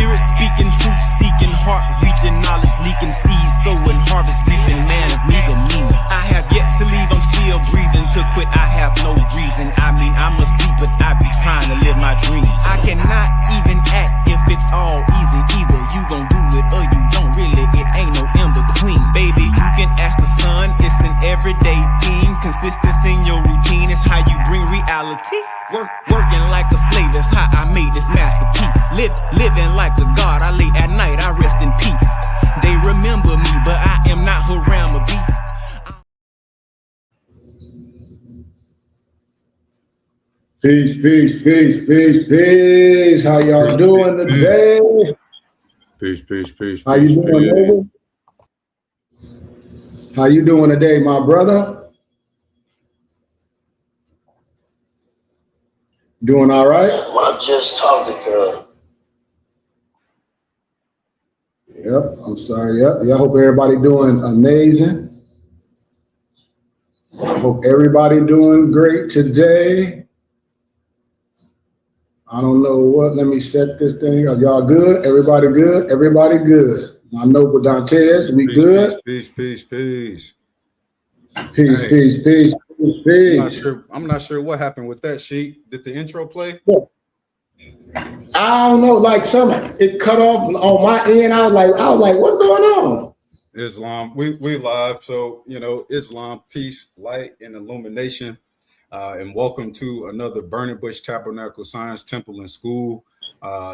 Spirit speaking, truth seeking, heart reaching, knowledge leaking, seeds sowing, harvest reaping, man of meager means. I have yet to leave, I'm still breathing. To quit, I have no reason. I mean, I'm asleep, but I be trying to live my dreams. I cannot even act if it's all easy. Either you gon' do it or you don't. Really, it ain't no in between. Baby, you can ask the sun, it's an everyday thing. Consistency in your routine is how you bring reality. Working like a slave, that's how I made this masterpiece. Living like a god, I lay at night, I rest in peace. They remember me, but I am not Haram or beef. Peace. How y'all doing today? Peace. How you doing, Nova? How you doing today, my brother? Doing all right? I just talked to girl. Yep, I'm sorry. Yep. I hope everybody doing amazing. I hope everybody doing great today. I don't know what. Let me set this thing. Are y'all good? Everybody good? Everybody good. My Noble Dantes, we good? Peace. Peace. I'm not sure what happened with that sheet. Did the intro play? I don't know, like it cut off on my end. I was like, what's going on? Islam, we live. So, Islam, peace, light, and illumination. And welcome to another Burning Bush Tabernacle Science Temple and School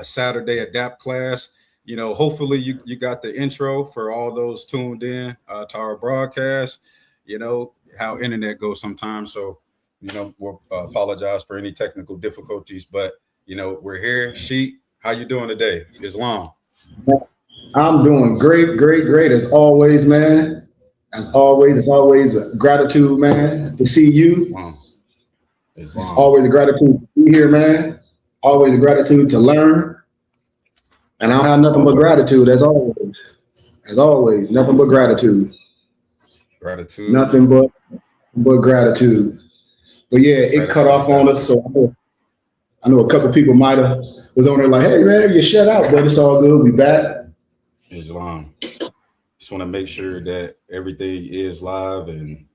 Saturday Adapt class. Hopefully you got the intro for all those tuned in to our broadcast. How internet goes sometimes. So, we'll apologize for any technical difficulties, but, we're here. Sheet, how you doing today? Islam. I'm doing great. As always, man. It's always a gratitude, man, to see you. Wow. It's always a gratitude to be here, man. Always a gratitude to learn. And I don't have nothing but gratitude, as always. As always, nothing but gratitude. Nothing but gratitude. But yeah, it cut off on us, so I know a couple people might have was on there like, hey man, you shut out, but it's all good. We back. Islam. Just want to make sure that everything is live and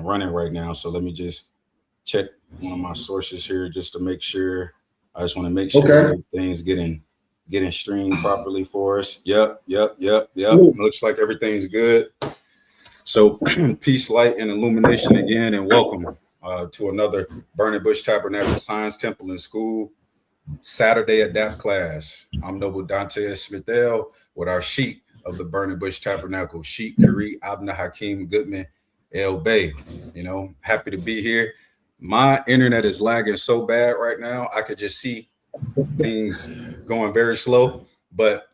running right now. So let me just check one of my sources here just to make sure. I just want to make sure everything's getting streamed properly for us. Yep. Looks like everything's good. So peace, light, and illumination again, and welcome to another Burning Bush Tabernacle Science Temple and School Saturday Adapt class. I'm Noble Dantes Smithell with our sheet of the Burning Bush Tabernacle, Sheikh Kari Abna Hakeem Goodman El Bay. Happy to be here. My internet is lagging so bad right now. I could just see things going very slow. But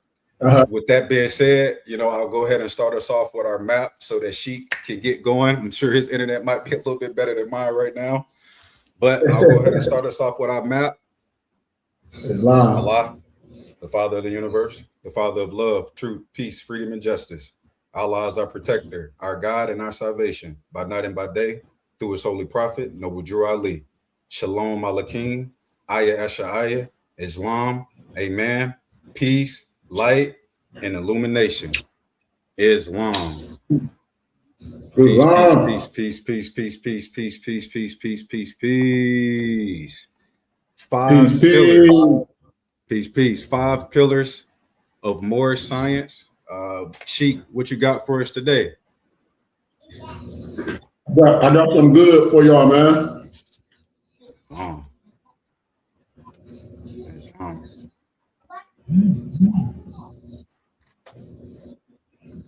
with that being said, I'll go ahead and start us off with our map so that Sheikh can get going. I'm sure his internet might be a little bit better than mine right now. But I'll go ahead and start us off with our map. Allah, the Father of the universe, the Father of love, truth, peace, freedom, and justice. Allah is our protector, our God, and our salvation, by night and by day, through his holy prophet, Noble Drew Ali. Shalom Alakim, Ayah Asha'ayah, Islam, Amen, peace, light, and illumination. Islam. Peace. Five pillars of Moorish science. Sheikh, what you got for us today? I got some good for y'all, man.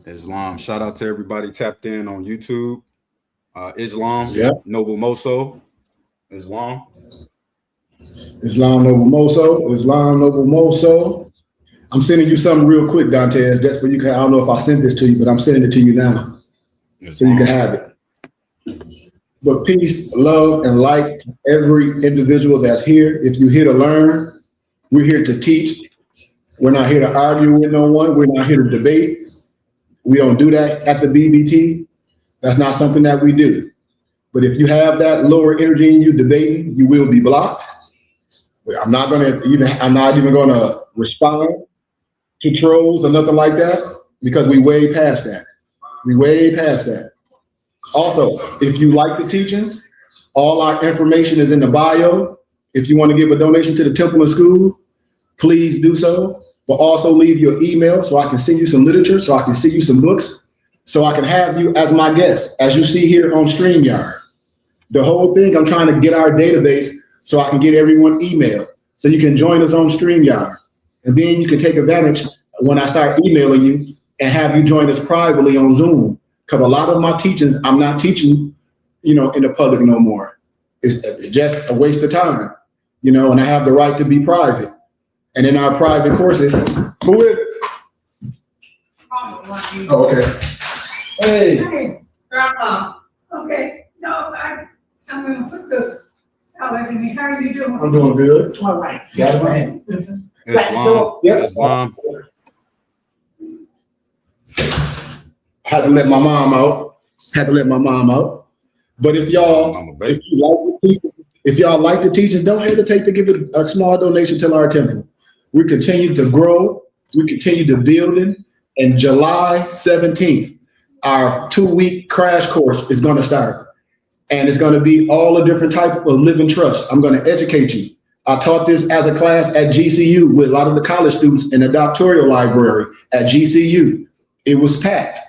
Islam. Shout out to everybody tapped in on YouTube. Islam, Noble Moso. Islam Noble Moso. I'm sending you something real quick, Dantes. That's for you. I don't know if I sent this to you, but I'm sending it to you now, so you can have it. But peace, love, and light to every individual that's here. If you're here to learn, we're here to teach. We're not here to argue with no one. We're not here to debate. We don't do that at the BBT. That's not something that we do. But if you have that lower energy in you debating, you will be blocked. I'm not even gonna respond to trolls or nothing like that, because we way past that. We way past that. Also, if you like the teachings, all our information is in the bio. If you want to give a donation to the temple and school, please do so. But also leave your email so I can send you some literature, so I can send you some books, so I can have you as my guest, as you see here on StreamYard. The whole thing, I'm trying to get our database so I can get everyone email, so you can join us on StreamYard. And then you can take advantage when I start emailing you and have you join us privately on Zoom. Because a lot of my teachings, I'm not teaching, in the public no more. It's just a waste of time, and I have the right to be private. And in our private courses, who is it? Oh, okay. Hey. Grandma. Okay. No, I'm going to put the salad in me. How are you doing? I'm doing good. All right. Got it, man. Islam. Yeah. Islam. Had to let my mom out. But if y'all like the teachers, don't hesitate to give a small donation to our temple. We continue to grow. We continue to building. And July 17th, our 2-week crash course is going to start. And it's going to be all the different types of living trust. I'm going to educate you. I taught this as a class at GCU with a lot of the college students in the doctoral library at GCU. It was packed.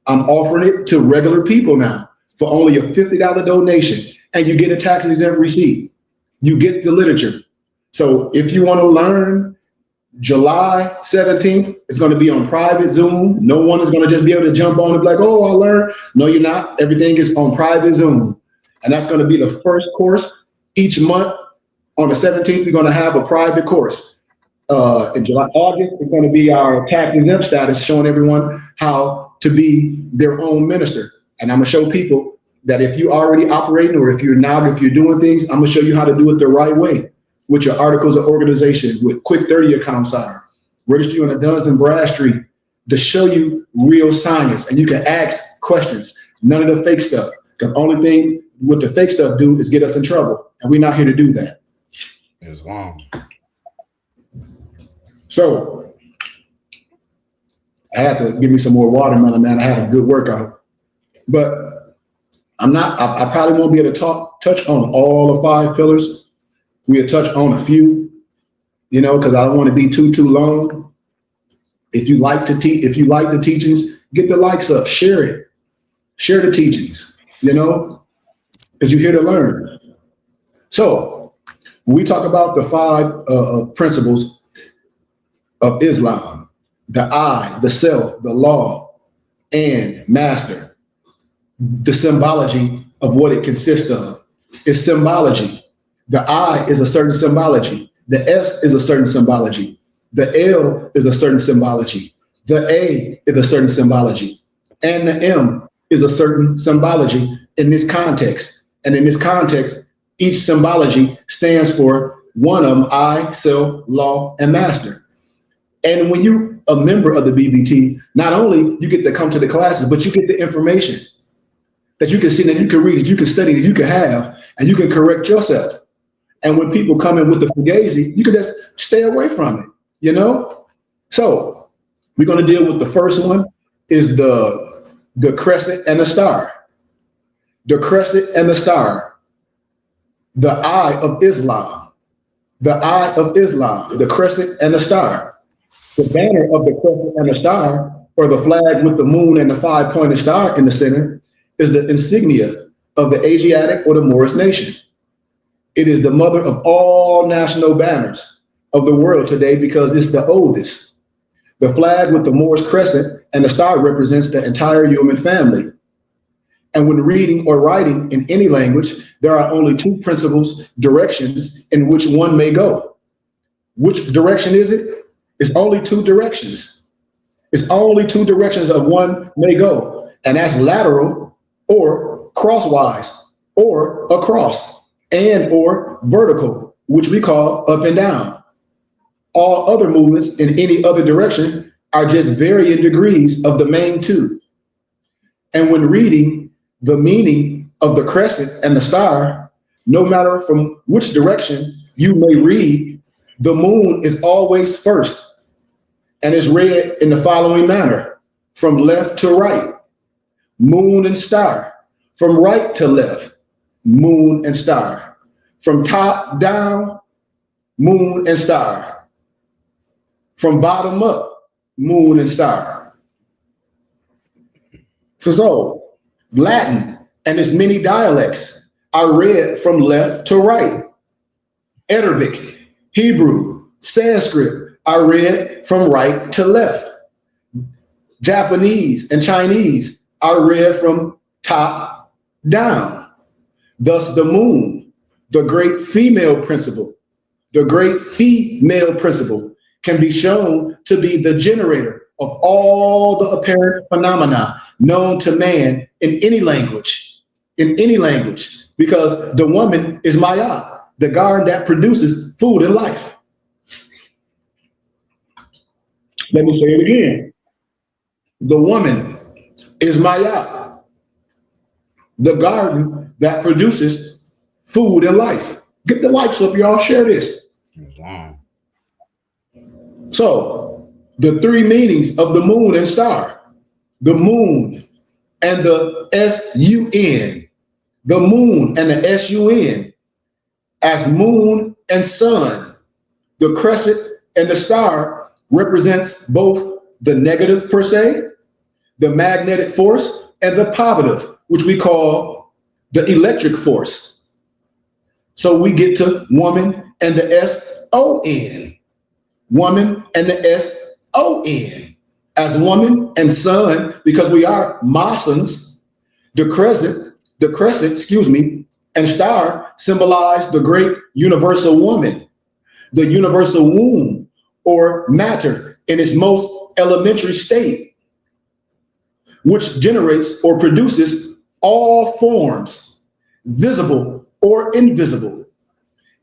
I'm offering it to regular people now for only a $50 donation, and you get a tax-exempt receipt. You get the literature. So if you want to learn, July 17th, it's going to be on private Zoom. No one is going to just be able to jump on and be like, oh, I learned. No, you're not. Everything is on private Zoom. And that's going to be the first course each month. On the 17th, we're going to have a private course. In July, August, it's going to be our tax-exempt status, showing everyone how to be their own minister. And I'm going to show people that if you're already operating, or if you're doing things, I'm going to show you how to do it the right way, with your articles of organization, with quick 30 accounts are, register you on the Duns and Bradstreet, to show you real science. And you can ask questions, none of the fake stuff. Because the only thing what the fake stuff do is get us in trouble. And we're not here to do that. Islam. So I had to give me some more watermelon, man. I had a good workout. But I probably won't be able to touch on all the 5 pillars. We'll touch on a few, because I don't want to be too long. If you like the teachings, get the likes up, share it. Share the teachings, because you're here to learn. So when we talk about the 5 principles of Islam, the I, the self, the law, and master, the symbology of what it consists of is symbology. The I is a certain symbology. The S is a certain symbology. The L is a certain symbology. The A is a certain symbology. And the M is a certain symbology in this context. And in this context, each symbology stands for one of them: I, self, law, and master. And when you're a member of the BBT, not only you get to come to the classes, but you get the information that you can see, that you can read, that you can study, that you can have, and you can correct yourself. And when people come in with the fugazi, you can just stay away from it, So we're going to deal with the first one, is the crescent and the star. The crescent and the star. The eye of Islam. The eye of Islam. The crescent and the star. The banner of the crescent and the star, or the flag with the moon and the 5-pointed star in the center, is the insignia of the Asiatic or the Moorish nation. It is the mother of all national banners of the world today because it's the oldest. The flag with the Moorish crescent and the star represents the entire human family. And when reading or writing in any language, there are only 2 principles, directions in which one may go. Which direction is it? It's only 2 directions. It's only 2 directions of one may go. And that's lateral or crosswise or across, and or vertical, which we call up and down. All other movements in any other direction are just varying degrees of the main 2. And when reading the meaning of the crescent and the star, no matter from which direction you may read, the moon is always first and is read in the following manner: from left to right, moon and star; from right to left, moon and star; from top down, moon and star; from bottom up, moon and star. So Latin and its many dialects are read from left to right. Arabic, Hebrew, Sanskrit are read from right to left. Japanese and Chinese are read from top down. Thus the moon, the great female principle, can be shown to be the generator of all the apparent phenomena known to man in any language, because the woman is Maya, the garden that produces food and life. Let me say it again. The woman is Maya, the garden that produces food and life. Get the lights up, y'all. Share this. Wow. So, the three meanings of the moon and star: the moon and the S-U-N, the moon and the S-U-N, as moon and sun. The crescent and the star represents both the negative per se, the magnetic force, and the positive, which we call the electric force. So we get to woman and the S-O-N, woman and the S-O-N, as woman and sun, because we are Masons. The crescent, and star symbolize the great universal woman, the universal womb or matter in its most elementary state, which generates or produces all forms, visible or invisible.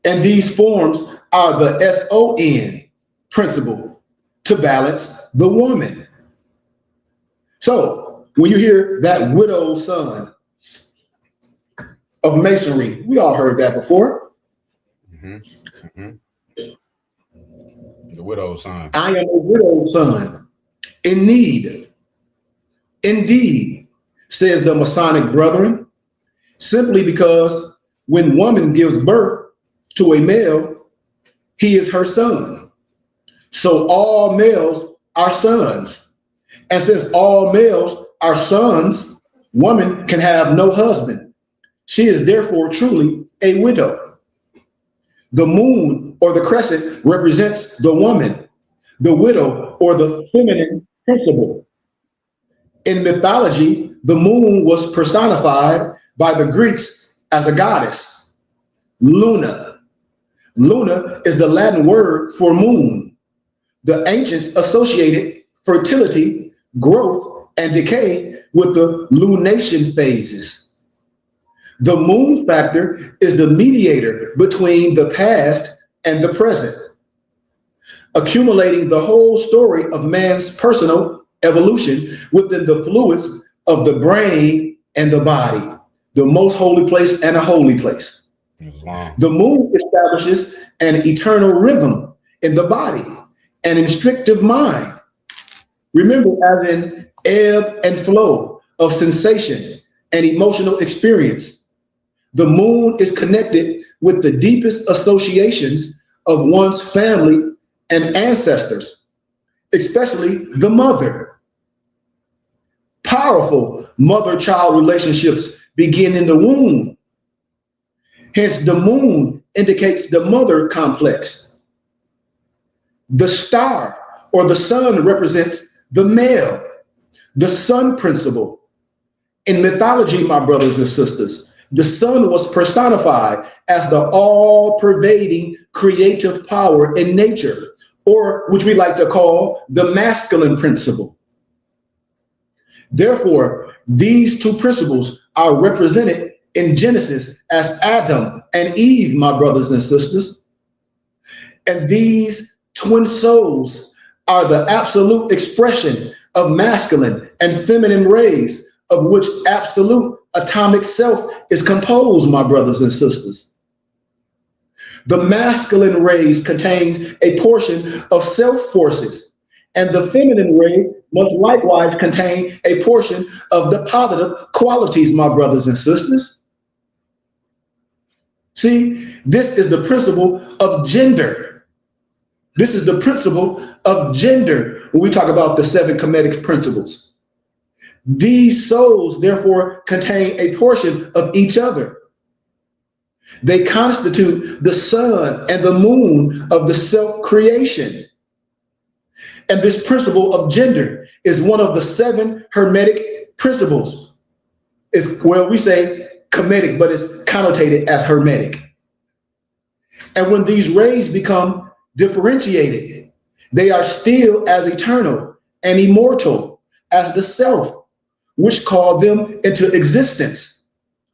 And these forms are the S-O-N principle to balance the woman. So when you hear that widowed son of masonry, we all heard that before. The widowed son. I am a widowed son in need. Indeed, says the Masonic brethren, simply because when woman gives birth to a male, he is her son. So all males are sons. And since all males are sons, woman can have no husband. She is therefore truly a widow. The moon or the crescent represents the woman, the widow or the feminine principle. In mythology, the moon was personified by the Greeks as a goddess, Luna. Luna is the Latin word for moon. The ancients associated fertility, growth, and decay with the lunation phases. The moon factor is the mediator between the past and the present, accumulating the whole story of man's personal evolution within the fluids of the brain and the body, the most holy place and a holy place. Wow. The moon establishes an eternal rhythm in the body, an instinctive mind. Remember, as in ebb and flow of sensation and emotional experience, the moon is connected with the deepest associations of one's family and ancestors, especially the mother. Powerful mother-child relationships begin in the womb. Hence, the moon indicates the mother complex. The star or the sun represents the male, the sun principle. In mythology, my brothers and sisters, the sun was personified as the all-pervading creative power in nature, or which we like to call the masculine principle. Therefore, these two principles are represented in Genesis as Adam and Eve, my brothers and sisters. And these twin souls are the absolute expression of masculine and feminine rays, of which absolute atomic self is composed, my brothers and sisters. The masculine rays contains a portion of self forces, and the feminine ray must likewise contain a portion of the positive qualities, my brothers and sisters. See, this is the principle of gender. This is the principle of gender when we talk about the 7 Kemetic principles. These souls, therefore, contain a portion of each other. They constitute the sun and the moon of the self-creation. And this principle of gender is one of the 7 Hermetic principles. It's, well, we say Kemetic, but it's connotated as Hermetic. And when these rays become differentiated, they are still as eternal and immortal as the self, which called them into existence.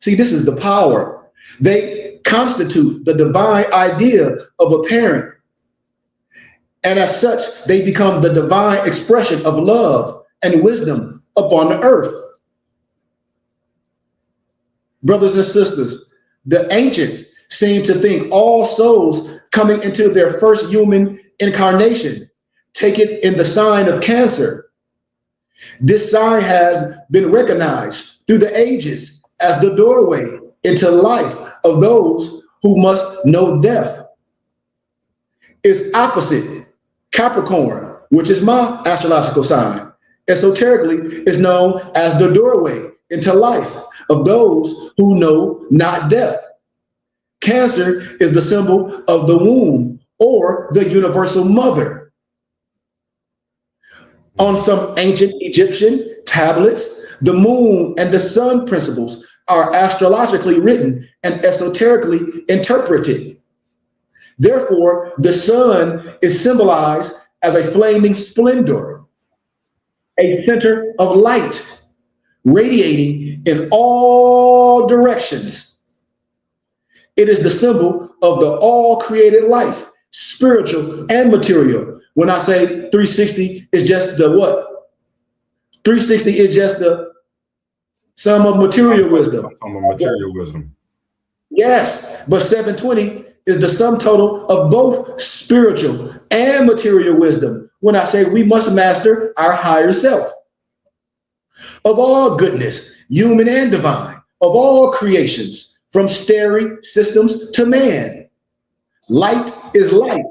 See, this is the power. They constitute the divine idea of a parent. And as such, they become the divine expression of love and wisdom upon the earth. Brothers and sisters, the ancients seem to think all souls coming into their first human incarnation take it in the sign of Cancer. This sign has been recognized through the ages as the doorway into life of those who must know death. It's opposite Capricorn, which is my astrological sign. Esoterically, is known as the doorway into life of those who know not death. Cancer is the symbol of the womb or the universal mother. On some ancient Egyptian tablets, the moon and the sun principles are astrologically written and esoterically interpreted. Therefore, the sun is symbolized as a flaming splendor, a center of light radiating in all directions. It is the symbol of the all created life, spiritual and material. When I say 360 is just the what? 360 is just the sum of material wisdom. Sum of material wisdom. Yes, but 720 is the sum total of both spiritual and material wisdom. When I say we must master our higher self. Of all goodness, human and divine, of all creations, from starry systems to man, light is light.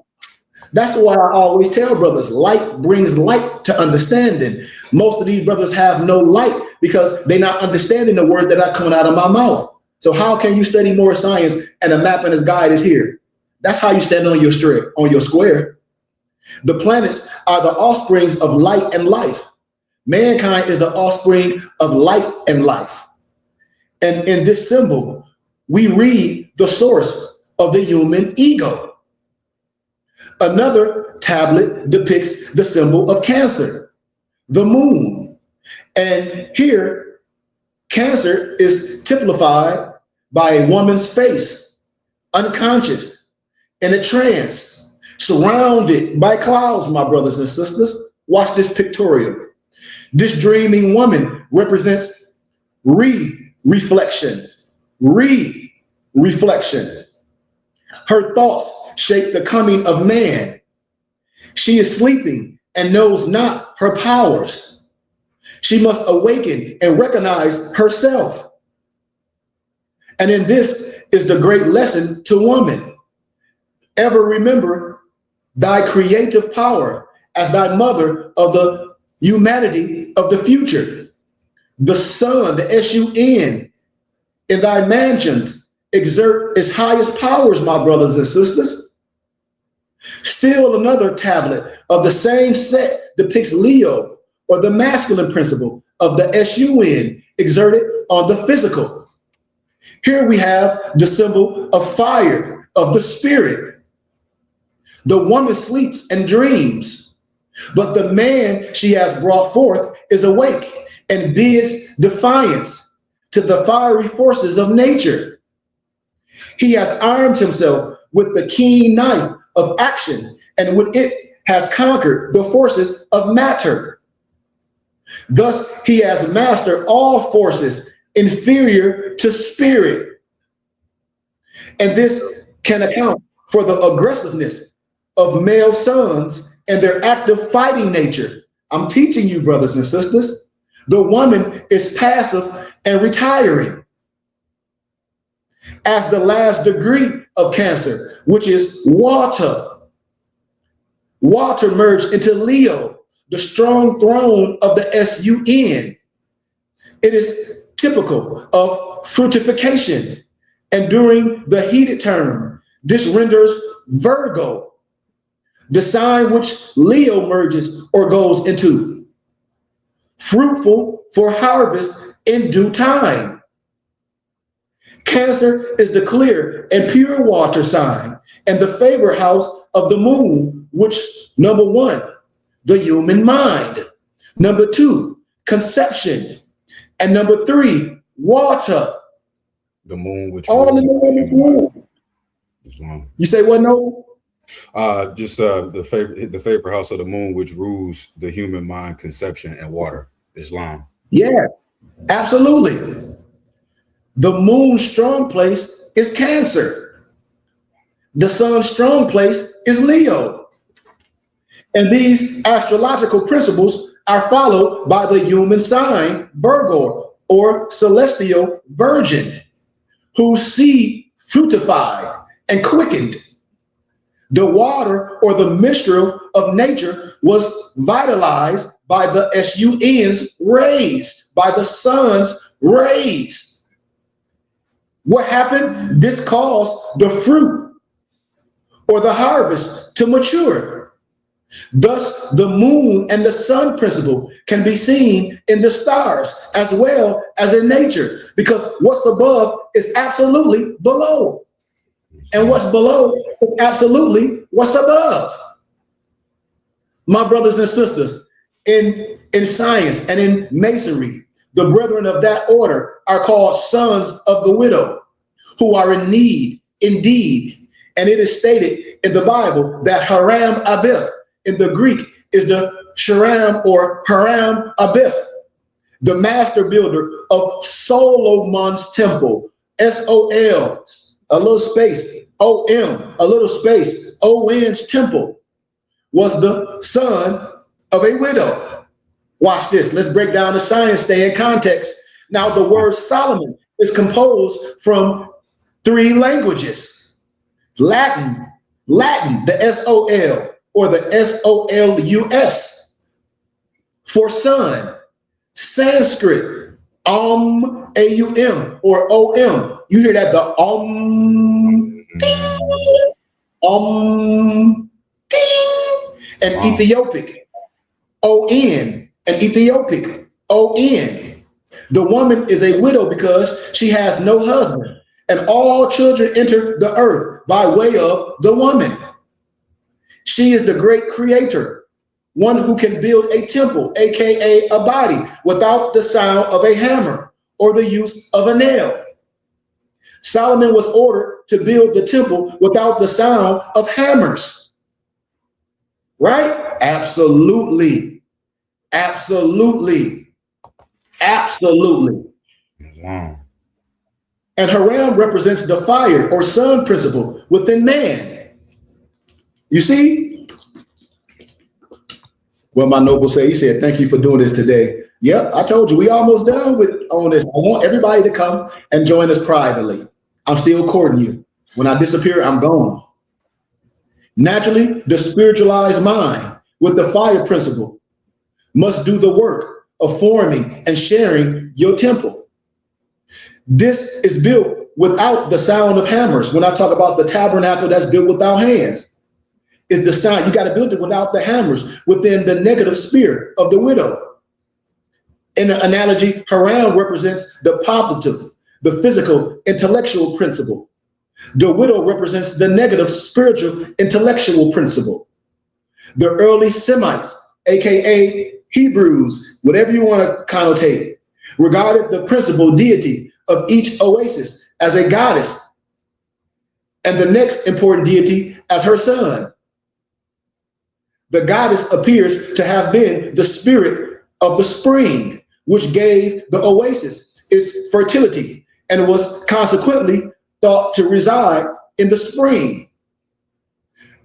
That's why I always tell brothers, light brings light to understanding. Most of these brothers have no light because they're not understanding the word that are coming out of my mouth. So how can you study Moorish science and a map and his guide is here? That's how you stand on your strip, on your square. The planets are the offsprings of light and life. Mankind is the offspring of light and life. And in this symbol, we read the source of the human ego. Another tablet depicts the symbol of Cancer, the moon. And here, Cancer is typified by a woman's face, unconscious, in a trance, surrounded by clouds, my brothers and sisters. Watch this pictorial. This dreaming woman represents reflection. Her thoughts shape the coming of man. She is sleeping and knows not her powers. She must awaken and recognize herself. And in this is the great lesson to woman. Ever remember thy creative power as thy mother of the humanity of the future. The sun, the S-U-N, in thy mansions exert its highest powers, my brothers and sisters. Still another tablet of the same set depicts Leo, or the masculine principle of the S-U-N exerted on the physical. Here we have the symbol of fire, of the spirit. The woman sleeps and dreams, but the man she has brought forth is awake and bids defiance to the fiery forces of nature. He has armed himself with the keen knife of action, and with it has conquered the forces of matter. Thus, he has mastered all forces inferior to spirit. And this can account for the aggressiveness of male sons and their active fighting nature. I'm teaching you, brothers and sisters. The woman is passive and retiring. As the last degree of Cancer, which is water. Water merged into Leo, the strong throne of the sun. It is typical of fructification. And during the heated term, this renders Virgo, the sign which Leo merges or goes into, fruitful for harvest in due time. Cancer is the clear and pure water sign and the favor house of the moon, which, number one, the human mind. Number two, conception. And number three, water. The moon, which all in the moon. You say what? No. Just the favor house of the moon, which rules the human mind, conception, and water. Islam. Yes, absolutely. The moon's strong place is Cancer. The sun's strong place is Leo. And these astrological principles are followed by the human sign Virgo or celestial virgin, whose seed fructified and quickened. The water or the minstrel of nature was vitalized by the sun's rays, by the sun's rays. What happened? This caused the fruit or the harvest to mature. Thus, the moon and the sun principle can be seen in the stars as well as in nature, because what's above is absolutely below. And what's below is absolutely what's above. My brothers and sisters, in science and in masonry, the brethren of that order are called sons of the widow, who are in need indeed. And it is stated in the Bible that Haram Abith in the Greek is the Sharam or Haram Abith, the master builder of Solomon's temple, S-O-L, a little space, O-M, a little space, O-N's temple, was the son of a widow. Watch this. Let's break down the science, stay in context. Now, the word Solomon is composed from three languages. Latin, the S-O-L, or the S-O-L-U-S, for son. Sanskrit, A-U-M, or O-M. You hear that, the ding. And Ethiopic, O-N, and Ethiopic, O-N. The woman is a widow because she has no husband, and all children enter the earth by way of the woman. She is the great creator, one who can build a temple, aka a body, without the sound of a hammer or the use of a nail. Solomon was ordered to build the temple without the sound of hammers. Right? Absolutely. Absolutely. Absolutely. Wow. And Haram represents the fire or sun principle within man. You see? Well, my noble said, he said, thank you for doing this today. Yep, I told you, we almost done on this. I want everybody to come and join us privately. I'm still courting you. When I disappear, I'm gone. Naturally, the spiritualized mind with the fire principle must do the work of forming and sharing your temple. This is built without the sound of hammers. When I talk about the tabernacle that's built without hands, is the sound. You got to build it without the hammers, within the negative spirit of the widow. In the analogy, Haram represents the positive, the physical, intellectual principle. The widow represents the negative, spiritual, intellectual principle. The early Semites, aka Hebrews, whatever you want to connotate, regarded the principal deity of each oasis as a goddess, and the next important deity as her son. The goddess appears to have been the spirit of the spring, which gave the oasis its fertility and was consequently thought to reside in the spring.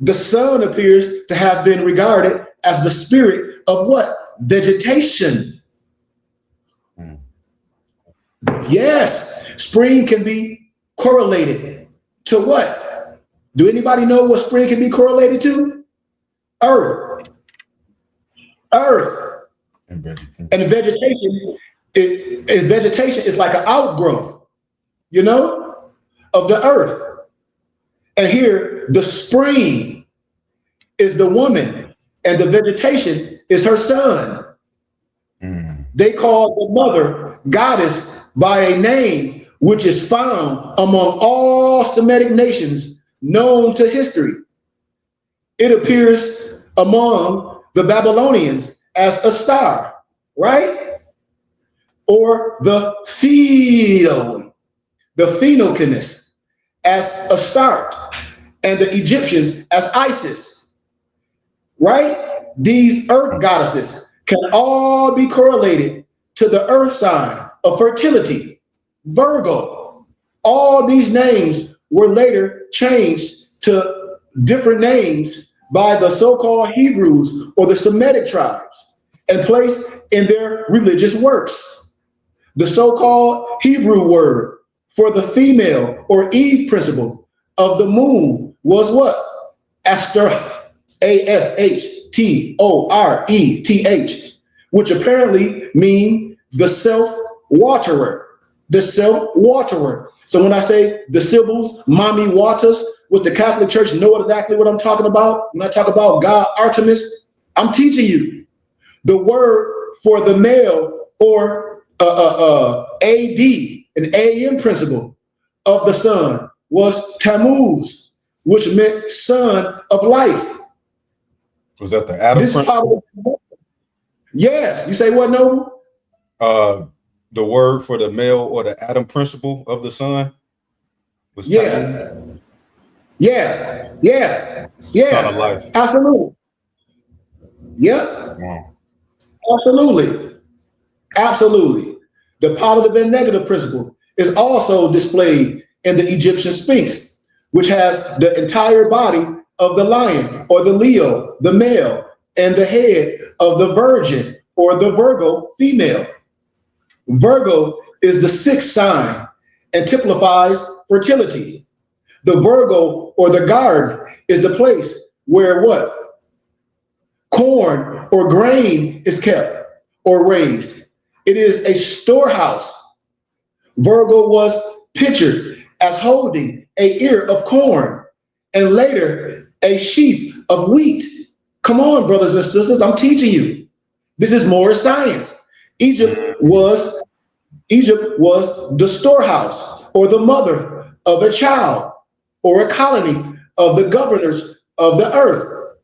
The sun appears to have been regarded as the spirit of what? Vegetation. Yes, spring can be correlated to what? Do anybody know what spring can be correlated to? Earth. Earth. And vegetation is like an outgrowth, you know, of the earth. And here, the spring is the woman, and the vegetation is her son. They call the mother goddess by a name which is found among all Semitic nations known to history. It appears among the Babylonians as a star, right? Or the Phoenicians as Astarte, and the Egyptians as Isis, right? These earth goddesses can all be correlated to the earth sign of fertility, Virgo. All these names were later changed to different names by the so-called Hebrews or the Semitic tribes and placed in their religious works. The so-called Hebrew word for the female or Eve principle of the moon was what? Ashtoreth, Ashtoreth, which apparently mean the self-waterer, the self-waterer. So when I say the Sibyls, mommy waters, with the Catholic Church know exactly what I'm talking about. When I talk about God Artemis, I'm teaching you the word for the male or AD, an AM principle of the sun was Tammuz, which meant son of life. Was that the Adam principle? Yes. You say what, Noble? The word for the male or the Adam principle of the sun was Tammuz? Yeah. Son of life. Absolutely. Yep. Wow. Absolutely. The positive and negative principle is also displayed in the Egyptian Sphinx, which has the entire body of the lion or the Leo, the male, and the head of the Virgin or the Virgo female. Virgo is the sixth sign and typifies fertility. The Virgo or the garden is the place where what? Corn or grain is kept or raised. It is a storehouse. Virgo was pictured as holding an ear of corn and later a sheaf of wheat. Come on, brothers and sisters, I'm teaching you. This is Moorish science. Egypt was the storehouse or the mother of a child or a colony of the governors of the earth.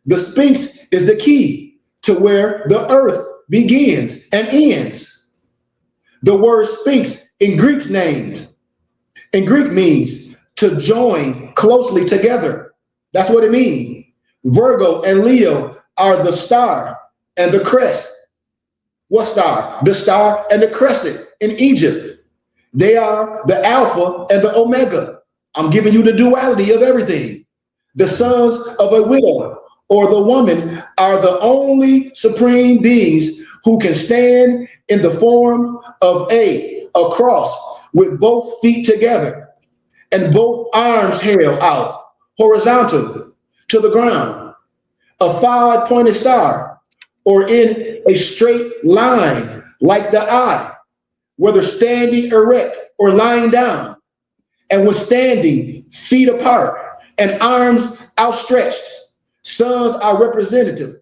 The Sphinx is the key to where the earth begins and ends. The word Sphinx in Greek means to join closely together. That's what it means. Virgo and Leo are the star and the crest. What star? The star and the crescent in Egypt. They are the Alpha and the Omega. I'm giving you the duality of everything. The sons of a widow or the woman are the only supreme beings who can stand in the form of a cross with both feet together and both arms held out horizontal to the ground. A 5-pointed star or in a straight line like the eye, whether standing erect or lying down, and when standing feet apart and arms outstretched. Suns are representative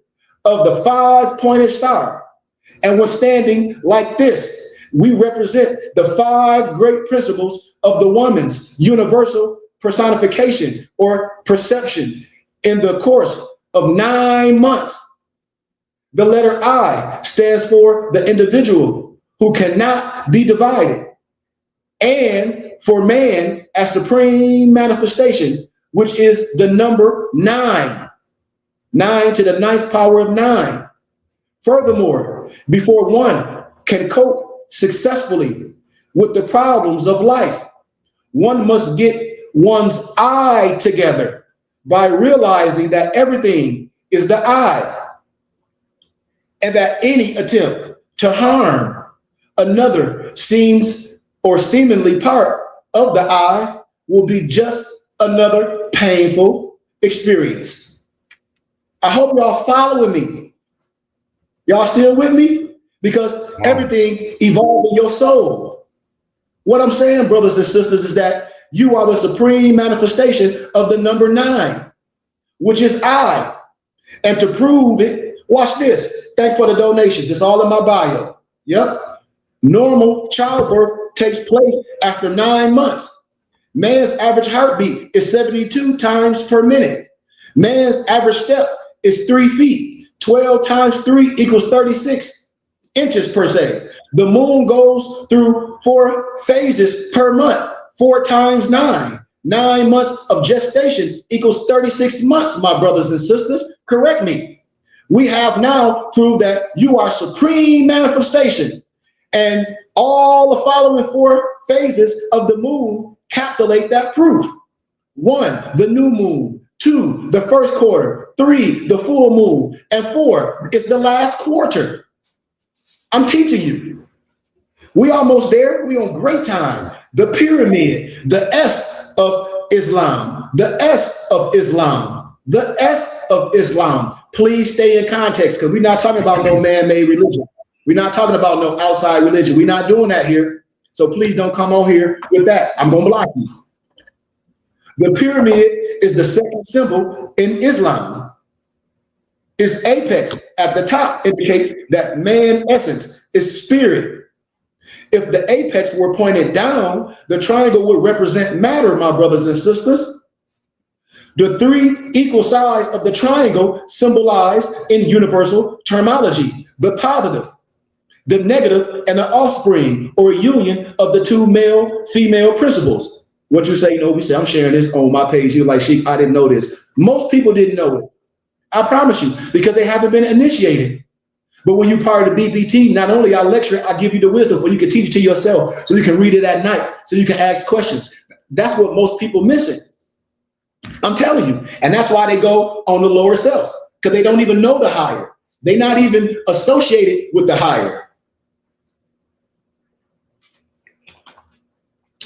of the 5-pointed star. And when standing like this, we represent the 5 great principles of the woman's universal personification or perception in the course of 9 months. The letter I stands for the individual who cannot be divided, and for man as supreme manifestation, which is the number 9. 9 to the 9th power of 9. Furthermore, before one can cope successfully with the problems of life, one must get one's eye together by realizing that everything is the I, and that any attempt to harm another seems or seemingly part of the I will be just another painful experience. I hope y'all following me. Y'all still with me? Because everything evolves in your soul. What I'm saying, brothers and sisters, is that you are the supreme manifestation of the number 9, which is I. And to prove it, watch this. Thanks for the donations. It's all in my bio. Yep. Normal childbirth takes place after 9 months. Man's average heartbeat is 72 times per minute. Man's average step is 3 feet. 12 times 3 equals 36 inches per se. The moon goes through 4 phases per month. 4 times 9. 9 months of gestation equals 36 months, my brothers and sisters. Correct me. We have now proved that you are supreme manifestation. And all the following 4 phases of the moon capsulate that proof. 1, the new moon. 2, the first quarter. 3, the full moon. And 4 is the last quarter. I'm teaching you. We almost there. We on great time. The pyramid, the S of Islam, the S of Islam, the S of Islam. Please stay in context, because we're not talking about no man-made religion. We're not talking about no outside religion. We're not doing that here. So please don't come on here with that. I'm going to block you. The pyramid is the second symbol in Islam. Its apex at the top indicates that man essence is spirit. If the apex were pointed down, the triangle would represent matter, my brothers and sisters. The 3 equal sides of the triangle symbolize in universal terminology the positive, the negative, and the offspring or union of the 2 male-female principles. What you say, we say, I'm sharing this on my page. You're like, Sheik, I didn't know this. Most people didn't know it. I promise you, because they haven't been initiated. But when you're part of the BBT, not only I lecture, I give you the wisdom so you can teach it to yourself, so you can read it at night, so you can ask questions. That's what most people missing. I'm telling you. And that's why they go on the lower self, because they don't even know the higher. They're not even associated with the higher.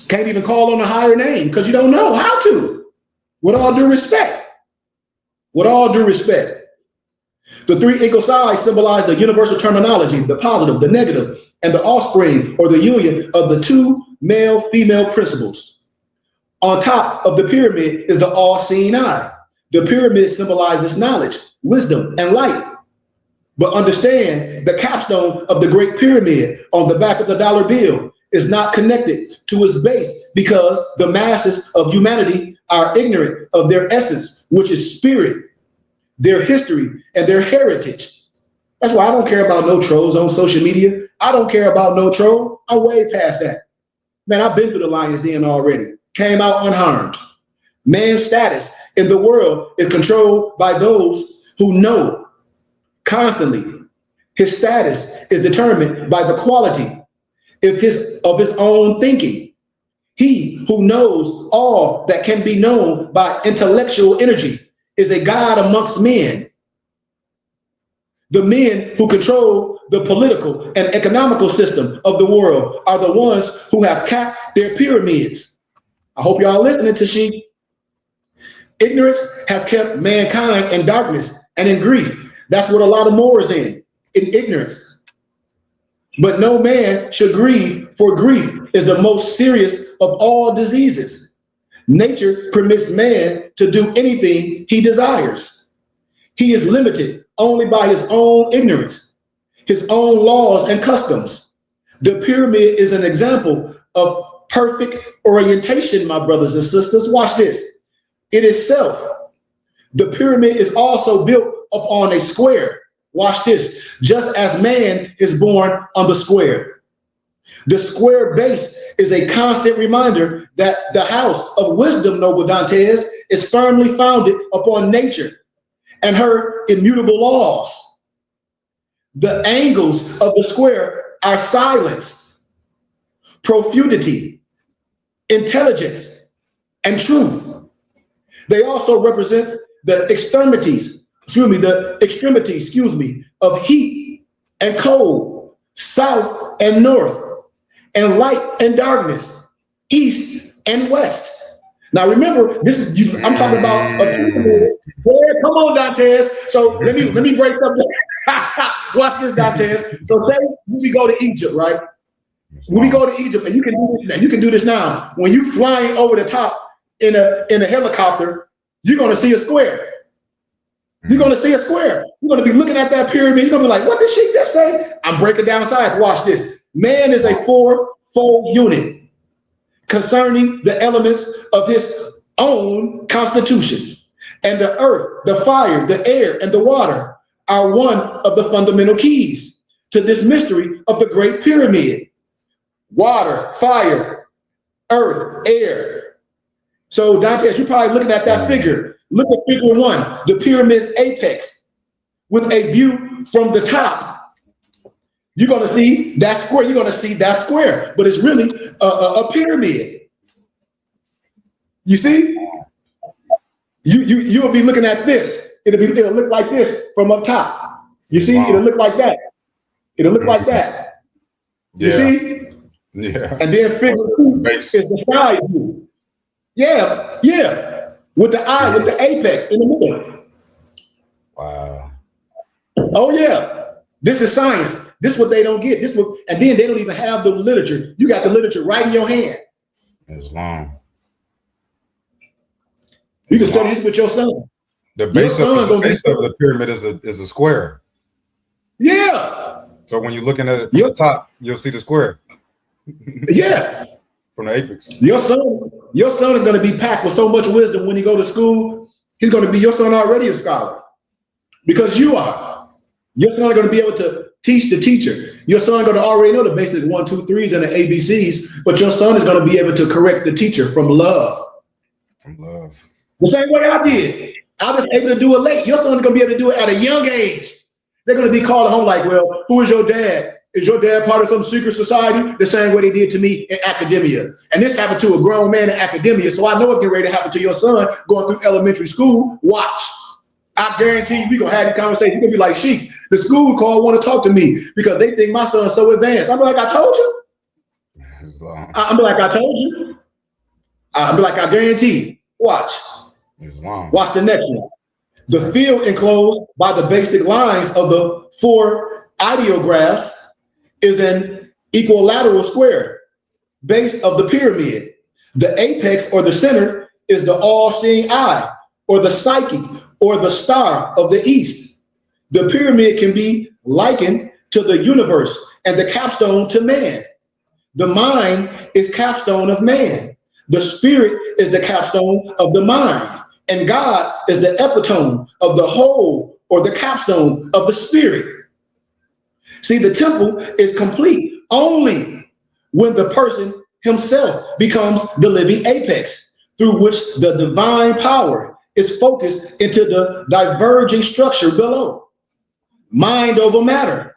Can't even call on a higher name because you don't know how to. With all due respect. With all due respect. The 3 equal sides symbolize the universal terminology, the positive, the negative, and the offspring or the union of the 2 male-female principles. On top of the pyramid is the all-seeing eye. The pyramid symbolizes knowledge, wisdom, and light. But understand the capstone of the Great Pyramid on the back of the dollar bill is not connected to its base because the masses of humanity are ignorant of their essence, which is spirit, their history, and their heritage. That's why I don't care about no trolls on social media. I don't care about no troll. I'm way past that. Man, I've been through the lion's den already. Came out unharmed. Man's status in the world is controlled by those who know constantly. His status is determined by the quality of his own thinking. He who knows all that can be known by intellectual energy is a god amongst men. The men who control the political and economical system of the world are the ones who have capped their pyramids. I hope y'all listening to she. Ignorance has kept mankind in darkness and in grief. That's what a lot of Moors in ignorance. But no man should grieve, for grief is the most serious of all diseases. Nature permits man to do anything he desires. He is limited only by his own ignorance, his own laws and customs. The pyramid is an example of perfect orientation, my brothers and sisters. Watch this. It is self. The pyramid is also built upon a square. Watch this. Just as man is born on the square. The square base is a constant reminder that the house of wisdom, Noble Dantes, is firmly founded upon nature and her immutable laws. The angles of the square are silence, profundity, intelligence, and truth. They also represent the extremities, of heat and cold, south and north, and light and darkness, east and west. Now remember, this is I'm talking about a pyramid. Yeah, come on, Dantes. So let me break something. Watch this, Dantes. So say when we go to Egypt, right? When we go to Egypt, and you can do this now. You can do this now. When you flying over the top in a helicopter, you're gonna see a square. You're gonna see a square. You're gonna be looking at that pyramid. You're gonna be like, what did Sheik just say? I'm breaking down sides. Watch this. Man is a four-fold unit concerning the elements of his own constitution. And the earth, the fire, the air, and the water are one of the fundamental keys to this mystery of the Great Pyramid. Water, fire, earth, air. So Dantes, you're probably looking at that figure. Look at figure 1, the pyramid's apex, with a view from the top. You're gonna see that square. You're gonna see that square, but it's really a pyramid. You see? You'll be looking at this. It'll look like this from up top. You see? It'll look like that. It'll look like that. You see? Yeah. And then figure 2 is the side view. Yeah, yeah. With the eye, with the apex in the middle. Wow. Oh yeah. This is science. This is what they don't get. And then they don't even have the literature. You got the literature right in your hand. It's long. You can study this with your son. The base of the pyramid is a square. Yeah. So when you're looking at it from the top, you'll see the square. Yeah. From the apex. Your son is going to be packed with so much wisdom when he go to school. He's going to be, your son already a scholar because you are. Your son is going to be able to teach the teacher. Your son is going to already know the basic 1, 2, 3s and the ABCs, but your son is going to be able to correct the teacher from love. From love. The same way I did. I was able to do it late. Your son is going to be able to do it at a young age. They're going to be called home like, well, who is your dad? Is your dad part of some secret society? The same way they did to me in academia. And this happened to a grown man in academia, so I know it's getting ready to happen to your son going through elementary school. Watch. I guarantee you, we're going to have these conversations. You're going to be like, Sheik, the school call want to talk to me because they think my son's so advanced. I'm like, I told you. I'm like, I told you. I'm like, I guarantee you. Watch. Watch the next one. The field enclosed by the basic lines of the 4 ideographs is an equilateral square base of the pyramid. The apex or the center is the all-seeing eye or the psyche or the star of the east. The pyramid can be likened to the universe and the capstone to man. The mind is capstone of man. The spirit is the capstone of the mind. And God is the epitome of the whole or the capstone of the spirit. See, the temple is complete only when the person himself becomes the living apex through which the divine power is focused into the diverging structure below. Mind over matter.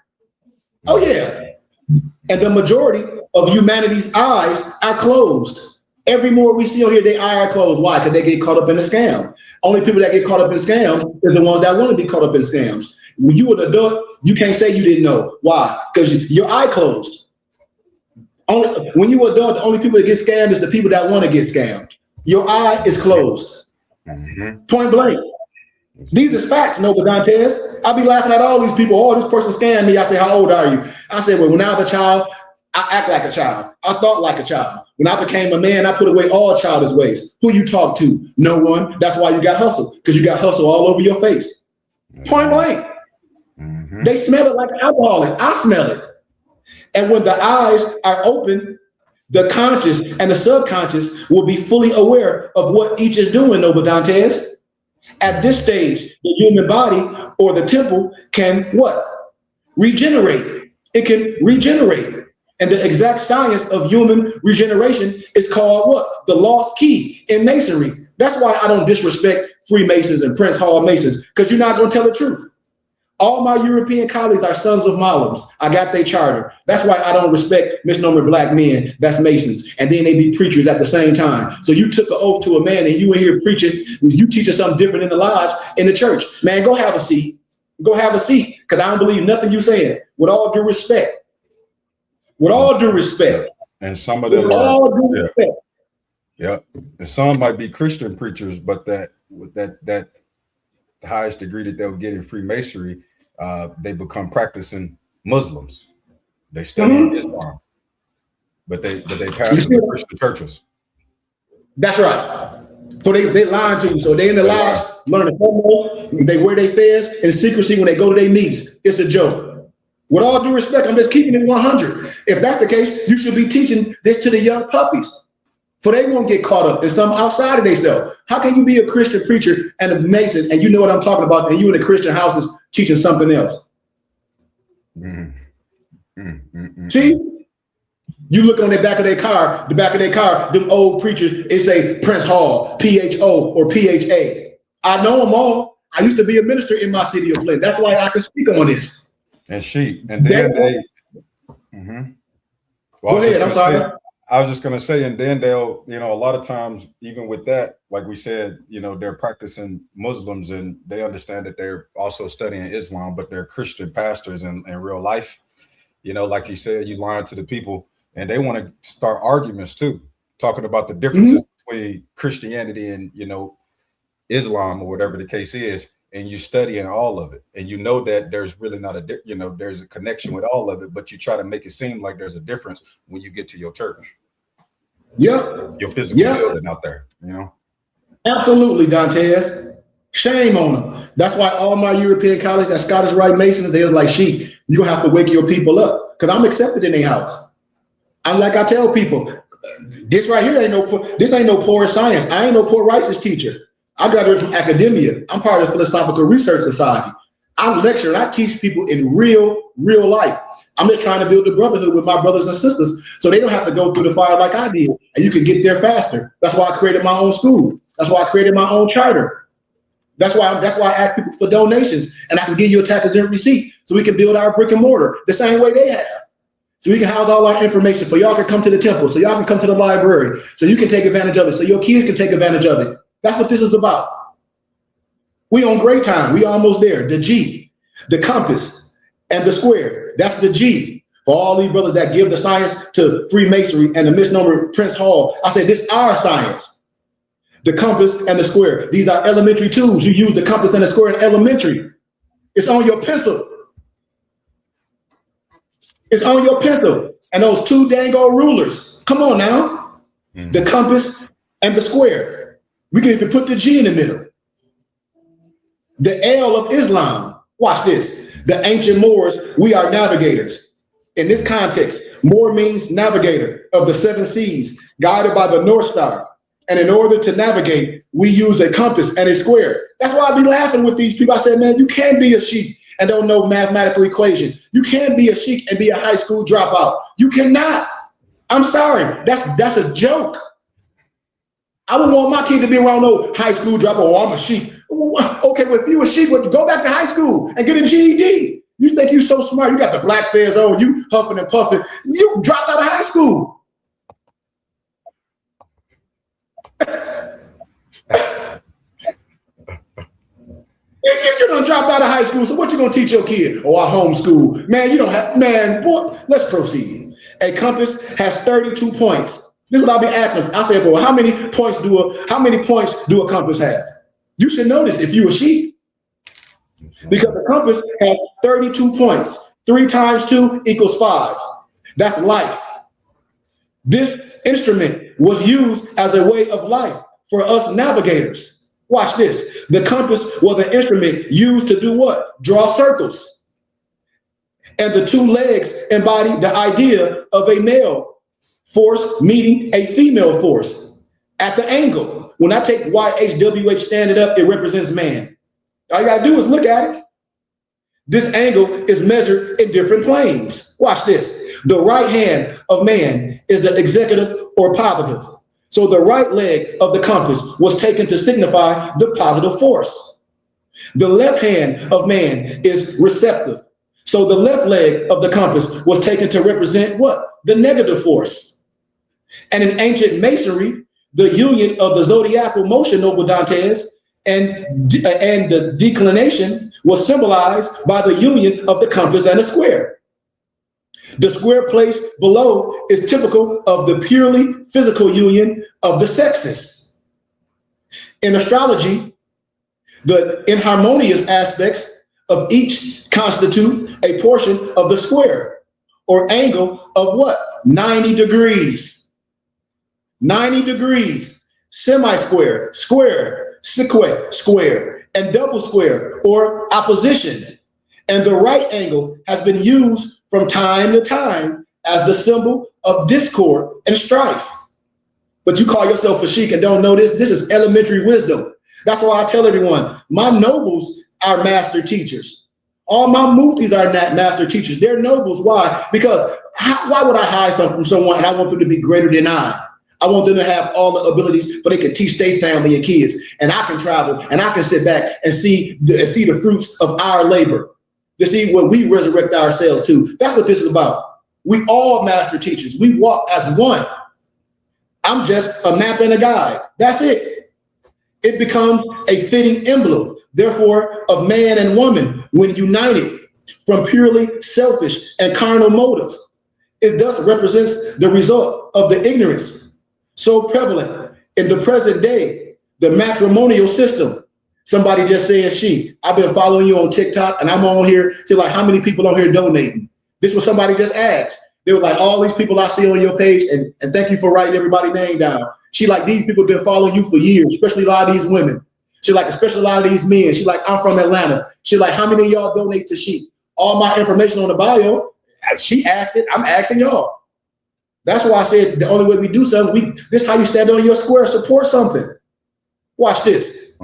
Oh yeah. And the majority of humanity's eyes are closed. Every more we see on here, their eyes are closed. Why? Because they get caught up in a scam. Only people that get caught up in scams are the ones that want to be caught up in scams. When you were an adult, you can't say you didn't know. Why? Because your eye closed. When you were adult, the only people that get scammed is the people that want to get scammed. Your eye is closed. Point blank. These are facts, Noble Dantes. I be laughing at all these people. Oh, this person scammed me. I say, how old are you? I say, well, when I was a child, I act like a child. I thought like a child. When I became a man, I put away all childish ways. Who you talk to? No one. That's why you got hustle, because you got hustle all over your face. Point blank. They smell it like alcoholic. I smell it. And when the eyes are open, the conscious and the subconscious will be fully aware of what each is doing, Noble Dantes. At this stage, the human body or the temple can what? Regenerate. It can regenerate. And the exact science of human regeneration is called what? The lost key in masonry. That's why I don't disrespect Freemasons and Prince Hall Masons, because you're not going to tell the truth. All my European colleagues are sons of Muslims. I got their charter. That's why I don't respect misnomer black men. That's Masons. And then they be preachers at the same time. So you took an oath to a man and you in here preaching. You teaching something different in the lodge, in the church. Man, go have a seat. Go have a seat. Because I don't believe nothing you saying. With all due respect. With all due respect. And some of them with all due respect. Yeah. And some might be Christian preachers, but that the highest degree that they'll get in Freemasonry, they become practicing Muslims. They study Islam, but they pastor the Christian churches. That's right. So they lying to you. So they in the lodge learning homework. They wear their fez in secrecy when they go to their meets. It's a joke. With all due respect, I'm just keeping it 100. If that's the case, you should be teaching this to the young puppies, for they won't get caught up in something outside of themselves. How can you be a Christian preacher and a Mason, and you know what I'm talking about, and you in the Christian houses teaching something else? See, you look on the back of their car, them old preachers, it say Prince Hall, PHO or PHA. I know them all. I used to be a minister in my city of Flint. That's why I can speak on this. And then they. Well, go ahead. I'm sorry. I was just going to say, and then they'll, a lot of times, even with that, like we said, they're practicing Muslims and they understand that they're also studying Islam, but they're Christian pastors in real life. Like you said, you lying to the people, and they want to start arguments too, talking about the differences between Christianity and, Islam or whatever the case is. And you studying all of it, and that there's really not there's a connection with all of it, but you try to make it seem like there's a difference when you get to your church. Yeah. Your physical building out there, Absolutely, Dantes. Shame on them. That's why all my European college, that Scottish Rite Masons, they was like, sheep, you don't have to wake your people up, because I'm accepted in their house. I'm like, I tell people, this right here ain't no poor science. I ain't no poor righteous teacher. I graduated from academia. I'm part of the Philosophical Research Society. I lecture and I teach people in real life. I'm just trying to build a brotherhood with my brothers and sisters so they don't have to go through the fire like I did, and you can get there faster. That's why I created my own school. That's why I created my own charter. That's why I ask people for donations, and I can give you a tax receipt so we can build our brick and mortar the same way they have. So we can house all our information, so y'all can come to the temple, so y'all can come to the library, so you can take advantage of it, so your kids can take advantage of it. That's what this is about. We on great time. We almost there. The G, the compass, and the square. That's the G. For all these brothers that give the science to Freemasonry and the misnomer Prince Hall, I said, this is our science. The compass and the square. These are elementary tools. You use the compass and the square in elementary. It's on your pencil. It's on your pencil. And those two dang old rulers. Come on now. The compass and the square. We can even put the G in the middle. The L of Islam. Watch this. The ancient Moors, we are navigators. In this context, Moor means navigator of the 7 seas, guided by the North Star. And in order to navigate, we use a compass and a square. That's why I be laughing with these people. I said, man, you can't be a sheik and don't know mathematical equation. You can't be a sheik and be a high school dropout. You cannot. I'm sorry. That's a joke. I don't want my kid to be around no high school dropout. Oh, I'm a sheik. Okay, well, if you a sheik, go back to high school and get a GED. You think you so smart. You got the black fez on. You huffing and puffing. You dropped out of high school. If you done dropped out of high school, so what you gonna teach your kid? Oh, I homeschool. Man, you don't have, man, boy, let's proceed. A compass has 32 points. This is what I'll be asking them. I say, well, how many points do a compass have? You should know this if you're a sheep. Because the compass has 32 points. 3 times 2 equals 5. That's life. This instrument was used as a way of life for us navigators. Watch this. The compass was an instrument used to do what? Draw circles. And the 2 legs embody the idea of a male force meeting a female force at the angle. When I take YHWH, stand it up, it represents man. All you gotta do is look at it. This angle is measured in different planes. Watch this. The right hand of man is the executive or positive. So the right leg of the compass was taken to signify the positive force. The left hand of man is receptive. So the left leg of the compass was taken to represent what? The negative force. And in ancient masonry, the union of the zodiacal motion over Dantes and the declination was symbolized by the union of the compass and the square. The square placed below is typical of the purely physical union of the sexes. In astrology, the inharmonious aspects of each constitute a portion of the square or angle of what? 90 degrees. 90 degrees, semi-square, square, sequent, square, and double square or opposition. And the right angle has been used from time to time as the symbol of discord and strife. But you call yourself a sheik and don't know this. This is elementary wisdom. That's why I tell everyone, my nobles are master teachers. All my muftis are not master teachers. They're nobles. Why? Because why would I hide something from someone and I want them to be greater than I? I want them to have all the abilities so they can teach their family and kids. And I can travel and I can sit back and see the fruits of our labor, to see what we resurrect ourselves to. That's what this is about. We all master teachers. We walk as one. I'm just a map and a guide. That's it. It becomes a fitting emblem, therefore, of man and woman when united from purely selfish and carnal motives. It thus represents the result of the ignorance so prevalent in the present day, the matrimonial system. Somebody just said, I've been following you on TikTok and I'm on here to like, how many people on here donating? This was somebody just asked. They were like, all these people I see on your page, and thank you for writing everybody's name down. She like, these people been following you for years, especially a lot of these women. She like, especially a lot of these men. She like, I'm from Atlanta. She like, how many of y'all donate to She? All my information on the bio. She asked it. I'm asking y'all. That's why I said the only way we do something, this is how you stand on your square, support something. Watch this.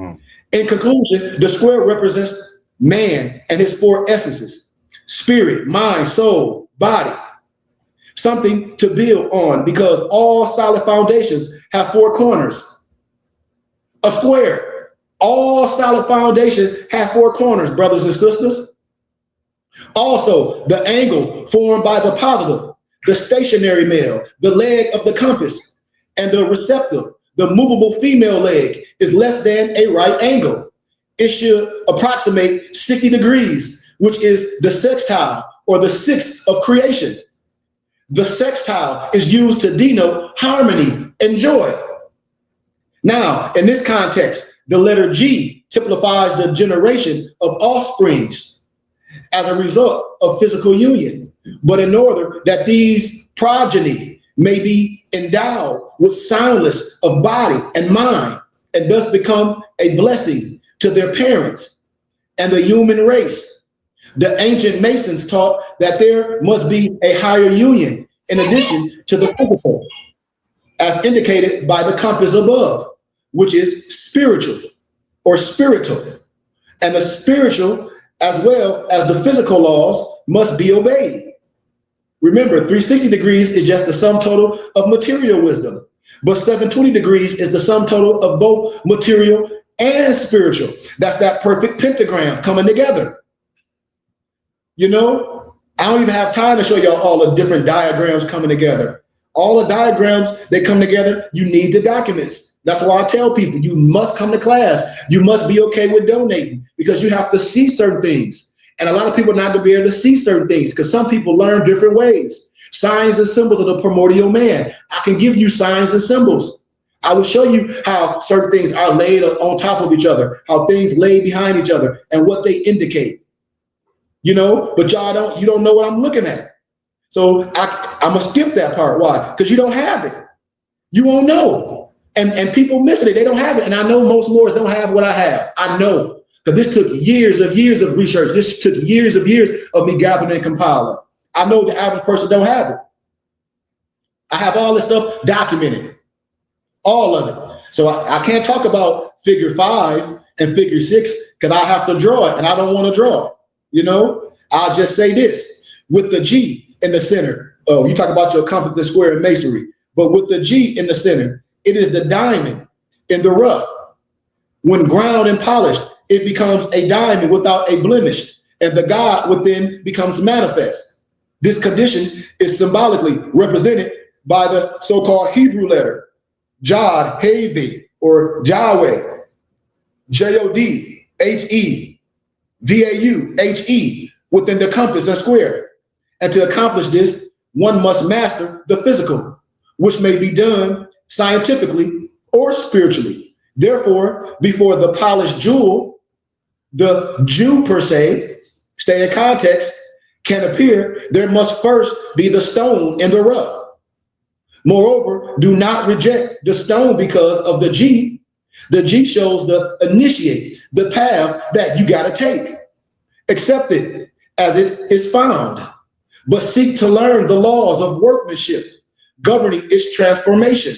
In conclusion, the square represents man and his four essences: spirit, mind, soul, body. Something to build on, because all solid foundations have four corners. A square. All solid foundations have four corners, brothers and sisters. Also, the angle formed by the positive, the stationary male, the leg of the compass, and the receptive, the movable female leg, is less than a right angle. It should approximate 60 degrees, which is the sextile or the sixth of creation. The sextile is used to denote harmony and joy. Now, in this context, the letter G typifies the generation of offsprings as a result of physical union. But in order that these progeny may be endowed with soundness of body and mind, and thus become a blessing to their parents and the human race, the ancient Masons taught that there must be a higher union in addition to the physical, as indicated by the compass above, which is spiritual or spiritual. And the spiritual, as well as the physical laws, must be obeyed. Remember, 360 degrees is just the sum total of material wisdom, but 720 degrees is the sum total of both material and spiritual. That's that perfect pentagram coming together. You know, I don't even have time to show y'all all the different diagrams coming together. All the diagrams, they come together, you need the documents. That's why I tell people, you must come to class. You must be okay with donating, because you have to see certain things. And a lot of people are not going to be able to see certain things, because some people learn different ways. Signs and symbols of the primordial man. I can give you signs and symbols. I will show you how certain things are laid on top of each other, how things lay behind each other, and what they indicate. You know, but you don't know what I'm looking at. So I'm gonna skip that part. Why? Because you don't have it. You won't know. And people miss it. They don't have it. And I know most Moors don't have what I have. I know. Because this took years of research. This took years of me gathering and compiling. I know the average person don't have it. I have all this stuff documented. All of it. So I can't talk about figure 5 and figure 6 because I have to draw it and I don't want to draw it. You know, I'll just say this: with the G in the center. Oh, you talk about your compass and square and masonry, but with the G in the center, it is the diamond in the rough. When ground and polished, it becomes a diamond without a blemish, and the God within becomes manifest. This condition is symbolically represented by the so-called Hebrew letter, Jod, Hevi, or Yahweh, Jodhe, Vauhe, within the compass and square. And to accomplish this, one must master the physical, which may be done scientifically or spiritually. Therefore, before the polished jewel, the Jew per se, stay in context, can appear, there must first be the stone in the rough. Moreover, do not reject the stone because of the G. The G shows the initiate, the path that you got to take. Accept it as it is found, but seek to learn the laws of workmanship governing its transformation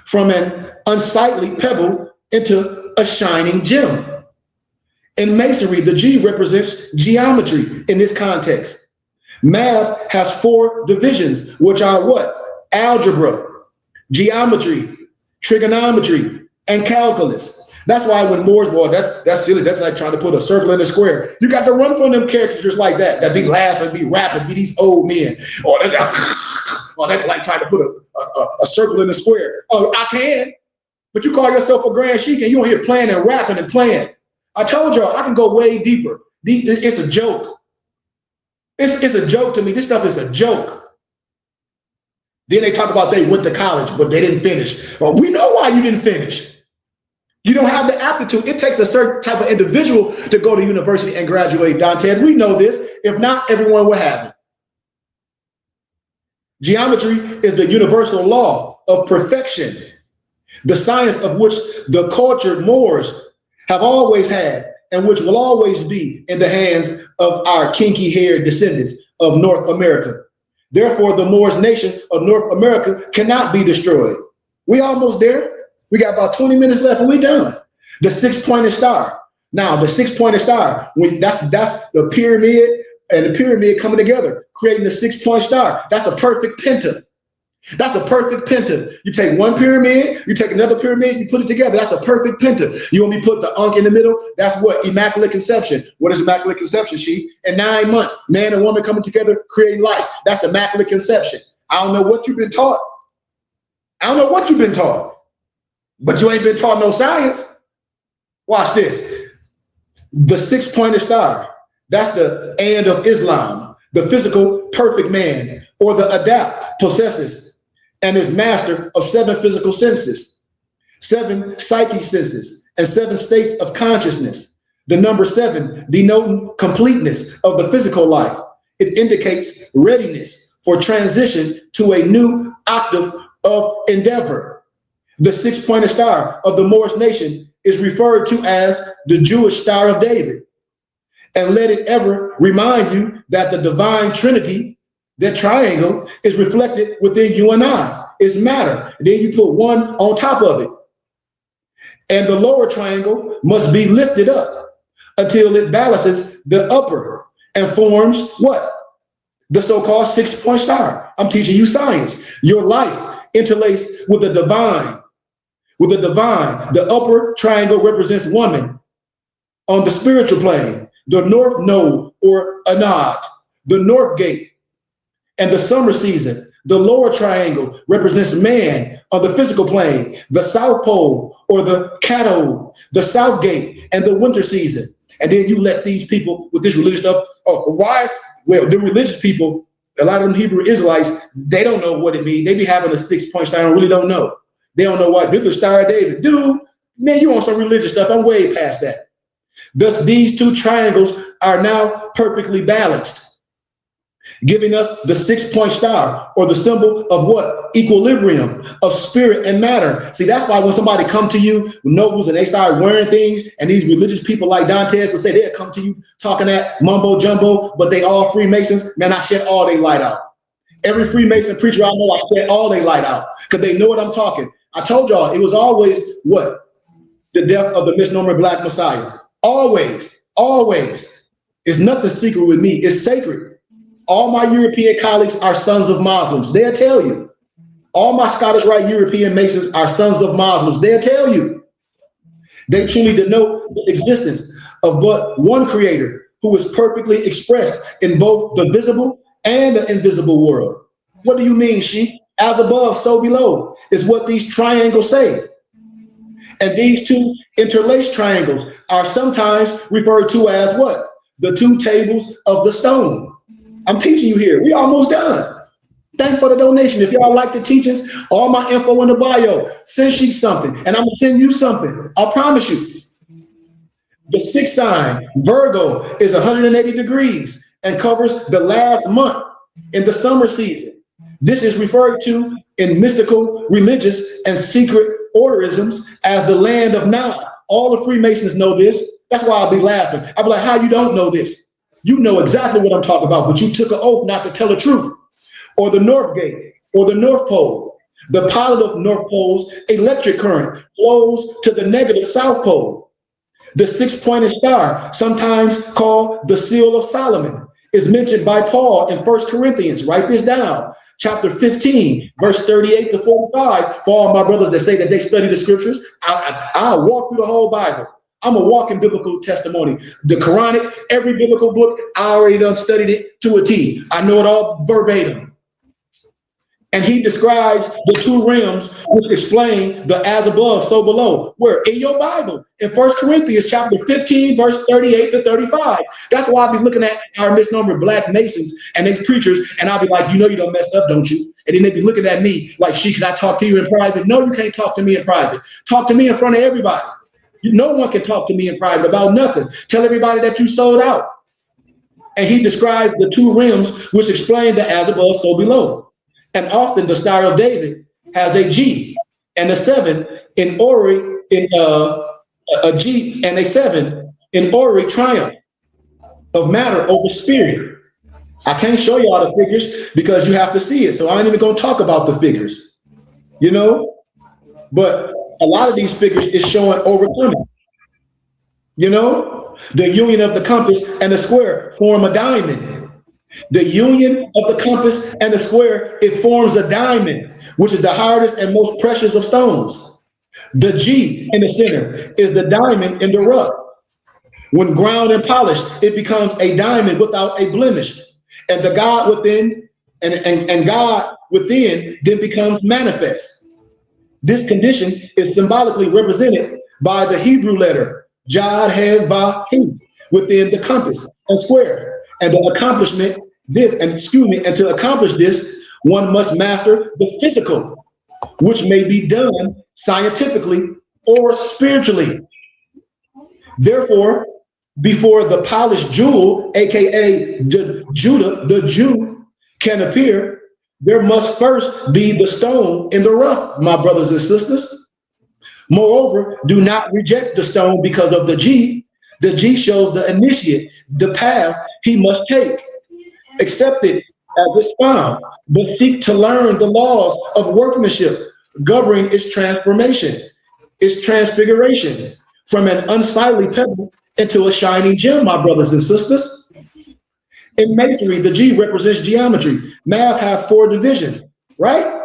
from an unsightly pebble into a shining gem. In masonry, the G represents geometry in this context. Math has 4 divisions, which are what? Algebra, geometry, trigonometry, and calculus. That's why when Moore's, boy, that's silly. That's like trying to put a circle in a square. You got to run from them characters just like that. That be laughing, be rapping, be these old men. Or that's like trying to put a circle in a square. Oh, I can. But you call yourself a grand sheik and you don't hear playing and rapping and playing. I told y'all I can go way deeper. It's a joke. It's a joke to me. This stuff is a joke. Then they talk about they went to college, but they didn't finish. Well, we know why you didn't finish. You don't have the aptitude. It takes a certain type of individual to go to university and graduate, Dantes. We know this. If not, everyone will have it. Geometry is the universal law of perfection, the science of which the cultured Moors have always had and which will always be in the hands of our kinky-haired descendants of North America. Therefore, the Moorish nation of North America cannot be destroyed. We almost there. We got about 20 minutes left and we done. The 6-pointed star. Now, the 6-pointed star, that's the pyramid and the pyramid coming together, creating the 6-point star. That's a perfect penta. That's a perfect penta. You take one pyramid, you take another pyramid, you put it together. That's a perfect penta. You want me to put the Ankh in the middle? That's what? Immaculate conception. What is immaculate conception, she? In 9 months, man and woman coming together, creating life. That's immaculate conception. I don't know what you've been taught. I don't know what you've been taught, but you ain't been taught no science. Watch this. The 6-pointed star. That's the end of Islam. The physical perfect man, or the Adept, possesses and is master of 7 physical senses, 7 psychic senses, and 7 states of consciousness. The number 7 denoting completeness of the physical life. It indicates readiness for transition to a new octave of endeavor. The 6-pointed star of the Moorish nation is referred to as the Jewish Star of David. And let it ever remind you that the divine Trinity, that triangle, is reflected within you and I. It's matter. Then you put one on top of it. And the lower triangle must be lifted up until it balances the upper and forms what? The so-called 6-point star. I'm teaching you science. Your life interlaced with the divine. With the divine, the upper triangle represents woman. On the spiritual plane, the north node or Anad, the north gate, and the summer season, the lower triangle represents man. On the physical plane, the south pole or the cathode, the south gate, and the winter season. And then you let these people with this religious stuff, why? Well, the religious people, a lot of them Hebrew Israelites, they don't know what it means. They be having a 6-point star and really don't know. They don't know what this is the Star of David. Dude, man, you on some religious stuff. I'm way past that. Thus, these 2 triangles are now perfectly balanced, giving us the 6-point star, or the symbol of what? Equilibrium of spirit and matter. See, that's why when somebody come to you with nobles and they start wearing things, and these religious people like Dantes will say they'll come to you talking that mumbo jumbo, but they all Freemasons. Man, I shed all they light out. Every Freemason preacher I know, I shed all they light out because they know what I'm talking. I told y'all it was always what? The death of the misnomer Black Messiah. Always, always. It's nothing secret with me. It's sacred. All my European colleagues are sons of Muslims. They'll tell you. All my Scottish Rite European Masons are sons of Muslims. They'll tell you. They truly denote the existence of but one creator who is perfectly expressed in both the visible and the invisible world. What do you mean, Sheik? As above, so below is what these triangles say. And these two interlaced triangles are sometimes referred to as what? The two tables of the stone. I'm teaching you here. We almost done. Thanks for the donation. If y'all like the teachings, all my info in the bio, send Sheik something, and I'm gonna send you something. I promise you. The sixth sign, Virgo, is 180 degrees and covers the last month in the summer season. This is referred to in mystical, religious, and secret orderisms as the land of Nod. All the Freemasons know this. That's why I'll be laughing. I'll be like, how you don't know this? You know exactly what I'm talking about, but you took an oath not to tell the truth. Or the North Gate, or the North Pole. The positive North Pole's electric current flows to the negative South Pole. The six-pointed star, sometimes called the Seal of Solomon, is mentioned by Paul in 1 Corinthians. Write this down. Chapter 15, verse 38 to 45. For all my brothers that say that they study the scriptures, I'll walk through the whole Bible. I'm a walking biblical testimony. The Quranic, every biblical book, I already done studied it to a T. I know it all verbatim. And he describes the two realms which explain the as above, so below. Where? In your Bible, in 1 Corinthians chapter 15, verse 38 to 35. That's why I'll be looking at our misnomer black Masons and they preachers, and I'll be like, you know you done messed up, don't you? And then they be looking at me like, Sheik, can I talk to you in private? No, you can't talk to me in private. Talk to me in front of everybody. No one can talk to me in private about nothing. Tell everybody that you sold out. And he describes the two realms which explain the as above, so below. And often the Star of David has a G and a 7 in Ori, in a G and a 7 in Ori triumph of matter over spirit. I can't show you all the figures because you have to see it. So I ain't even gonna talk about the figures, you know? But a lot of these figures is showing overcoming. You know, the union of the compass and the square form a diamond. The union of the compass and the square, it forms a diamond, which is the hardest and most precious of stones. The G in the center is the diamond in the rough. When ground and polished, it becomes a diamond without a blemish. And the God within and God within then becomes manifest. This condition is symbolically represented by the Hebrew letter Jad He Va He within the compass and square. And to accomplish this, one must master the physical, which may be done scientifically or spiritually. Therefore, before the polished jewel, aka the Jew, can appear, there must first be the stone in the rough, my brothers and sisters. Moreover, do not reject the stone because of the G. The G shows the initiate, the path he must take. Accept it as it's found, but seek to learn the laws of workmanship governing its transformation, its transfiguration from an unsightly pebble into a shining gem, my brothers and sisters. In masonry, the G represents geometry. Math has 4 divisions, right?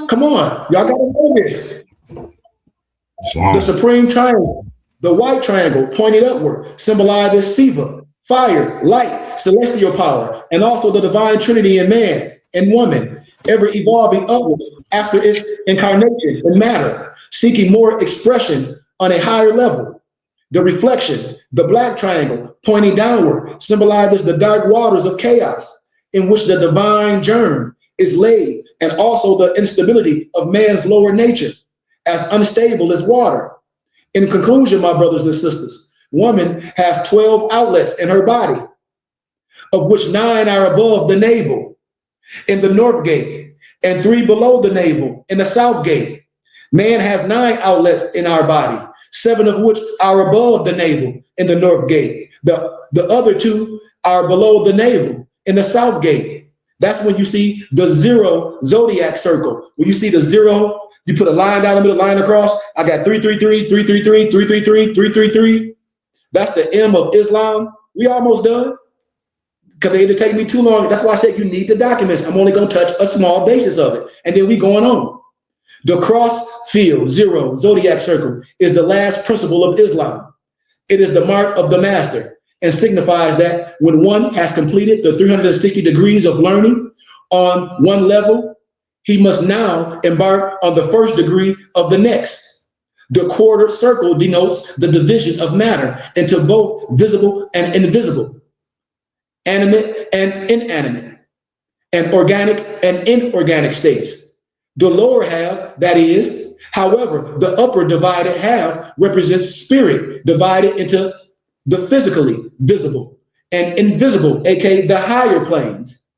Come on, y'all gotta know this. The supreme triangle, the white triangle pointed upward, symbolizes Siva, fire, light, celestial power, and also the divine trinity in man and woman, ever evolving upwards after its incarnation in matter, seeking more expression on a higher level. The reflection, the black triangle pointing downward, symbolizes the dark waters of chaos in which the divine germ is laid, and also the instability of man's lower nature, as unstable as water. In conclusion, my brothers and sisters, woman has 12 outlets in her body, of which 9 are above the navel in the north gate and 3 below the navel in the south gate. Man has 9 outlets in our body, 7 of which are above the navel in the north gate. The other 2 are below the navel in the south gate. That's when you see the 0 zodiac circle. When you see the 0, you put a line down the middle, line across. I got 333, 333, 333, 333. That's the M of Islam. We almost done. Because they had to take me too long. That's why I said you need the documents. I'm only going to touch a small basis of it. And then we going on. The cross field, 0, zodiac circle, is the last principle of Islam. It is the mark of the master and signifies that when one has completed the 360 degrees of learning on one level, he must now embark on the first degree of the next. The quarter circle denotes the division of matter into both visible and invisible, animate and inanimate, and organic and inorganic states. The lower half, that is, however, the upper divided half represents spirit divided into the physically visible and invisible, aka the higher planes.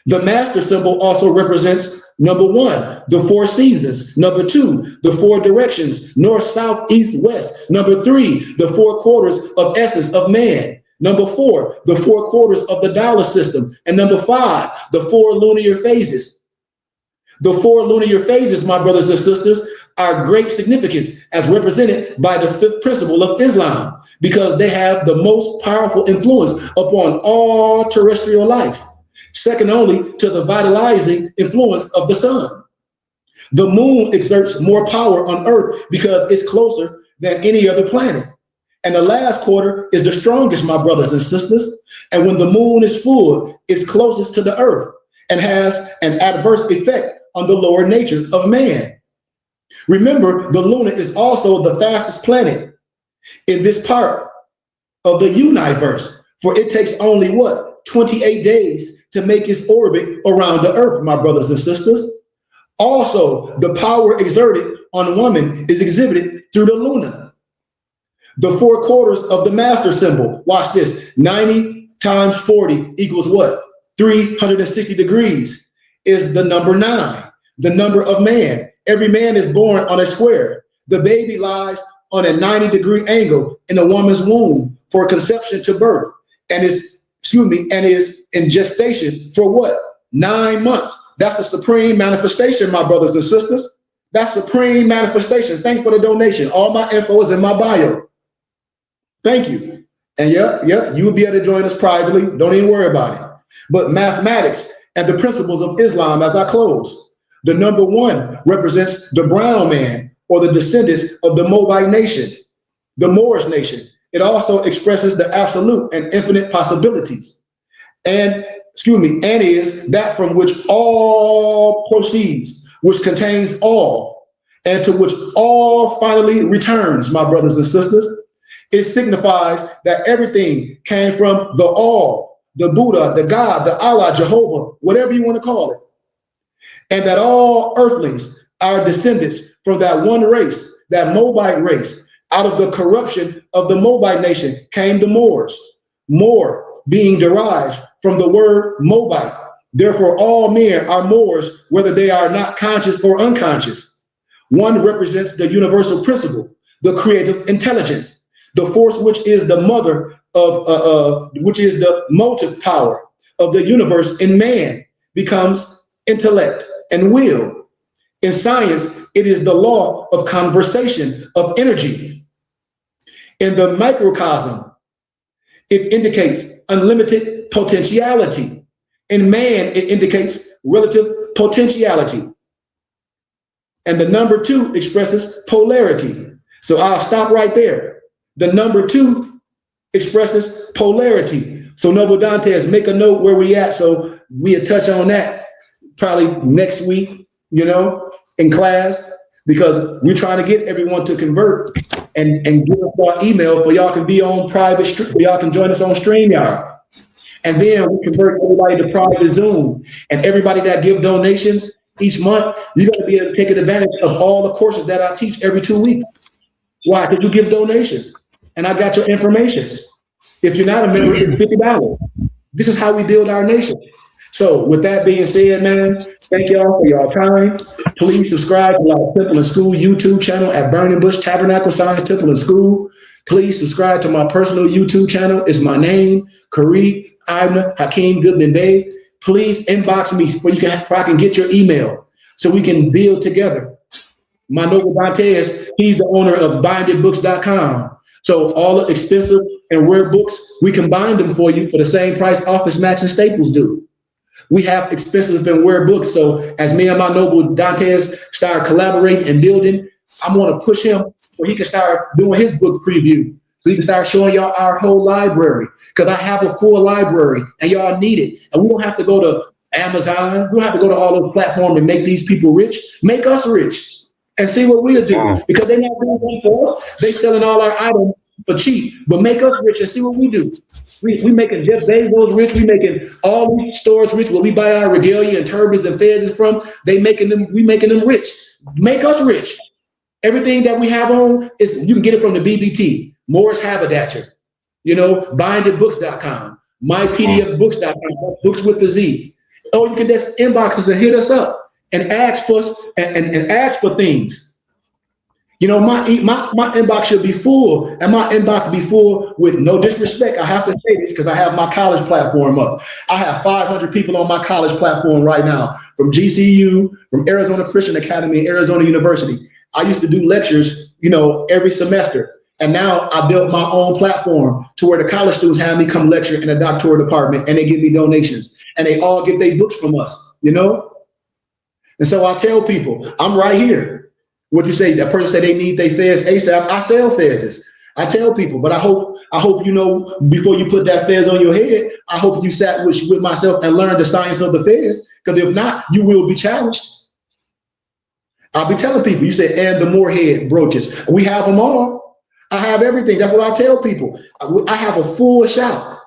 The master symbol also represents number 1, the 4 seasons. Number 2, the 4 directions, north, south, east, west. Number 3, the 4 quarters of essence of man. Number 4, the 4 quarters of the dollar system. And number 5, the 4 lunar phases. The 4 lunar phases, my brothers and sisters, are great significance as represented by the 5th principle of Islam, because they have the most powerful influence upon all terrestrial life, second only to the vitalizing influence of the sun. The moon exerts more power on Earth because it's closer than any other planet. And the last quarter is the strongest, my brothers and sisters. And when the moon is full, it's closest to the Earth and has an adverse effect on the lower nature of man. Remember, the Luna is also the fastest planet in this part of the universe, for it takes only 28 days to make its orbit around the Earth, my brothers and sisters. Also, the power exerted on woman is exhibited through the Luna. The 4 quarters of the master symbol, watch this, 90 times 40 equals 360 degrees, is the number 9, the number of man. Every man is born on a square. The baby lies on a 90-degree angle in a woman's womb for conception to birth, and is in gestation for 9 months. That's the supreme manifestation, my brothers and sisters. That's supreme manifestation. Thank you for the donation. All my info is in my bio. Thank you. And you'll be able to join us privately. Don't even worry about it. But mathematics and the principles of Islam as I close. The number 1 represents the brown man, or the descendants of the Moabite nation, the Moorish nation. It also expresses the absolute and infinite possibilities. And is that from which all proceeds, which contains all, and to which all finally returns, my brothers and sisters. It signifies that everything came from the all, the Buddha, the God, the Allah, Jehovah, whatever you want to call it. And that all earthlings are descendants from that one race, that Moabite race. Out of the corruption of the Moabite nation came the Moors, Moor being derived from the word Moabite. Therefore, all men are Moors, whether they are not conscious or unconscious. One represents the universal principle, the creative intelligence, the force which is the mother of, which is the motive power of the universe in man, becomes intellect and will. In science, it is the law of conversation of energy. In the microcosm, it indicates unlimited potentiality. In man, it indicates relative potentiality. And the number 2 expresses polarity. So I'll stop right there. The number 2 expresses polarity. So Noble Dantes, make a note where we at, so we'll touch on that probably next week, in class, because we're trying to get everyone to convert and give us our email for y'all can be on private, for y'all can join us on StreamYard. And then we convert everybody to private Zoom. And everybody that give donations each month, you're going to be able to take advantage of all the courses that I teach every 2 weeks. Why? Because you give donations. And I got your information. If you're not a member, it's $50. This is how we build our nation. So with that being said, man, thank y'all for y'all time. Please subscribe to our Temple and School YouTube channel at Burning Bush Tabernacle Science Temple and School. Please subscribe to my personal YouTube channel. It's my name, Kareem Ibn Hakeem Goodman Bey. Please inbox me so I can get your email so we can build together. My Noble Dantes, he's the owner of bindedbooks.com. So all the expensive and rare books, we can bind them for you for the same price Office Max and Staples do. We have expensive and rare books. So as me and my noble Dantes start collaborating and building, I'm going to push him where he can start doing his book preview. So he can start showing y'all our whole library. Because I have a full library and y'all need it. And we don't have to go to Amazon. We don't have to go to all those platforms and make these people rich. Make us rich and see what we'll do. Because they're not doing that for us. They selling all our items for cheap. But make us rich and see what we do. We making Jeff Bezos rich. We making all these stores rich. Where we buy our regalia and turbans and fezes from. We making them rich. Make us rich. Everything that we have on is you can get it from the BBT, Moorish Haberdasher, bindedbooks.com, mypdfbooks.com, books with the Z. Or you can just inbox us and hit us up and ask for and ask for things. My inbox should be full, and my inbox be full with no disrespect. I have to say this because I have my college platform up. I have 500 people on my college platform right now from GCU, from Arizona Christian Academy, Arizona University. I used to do lectures, every semester. And now I built my own platform to where the college students have me come lecture in a doctoral department and they give me donations and they all get their books from us, And so I tell people, I'm right here. What you say, that person said they need their fez ASAP. I sell fezes. I tell people, but I hope before you put that fez on your head, I hope you sat with myself and learned the science of the fez. Because if not, you will be challenged. I'll be telling people, you say, and the Moorhead brooches. We have them all. I have everything. That's what I tell people. I have a full shop.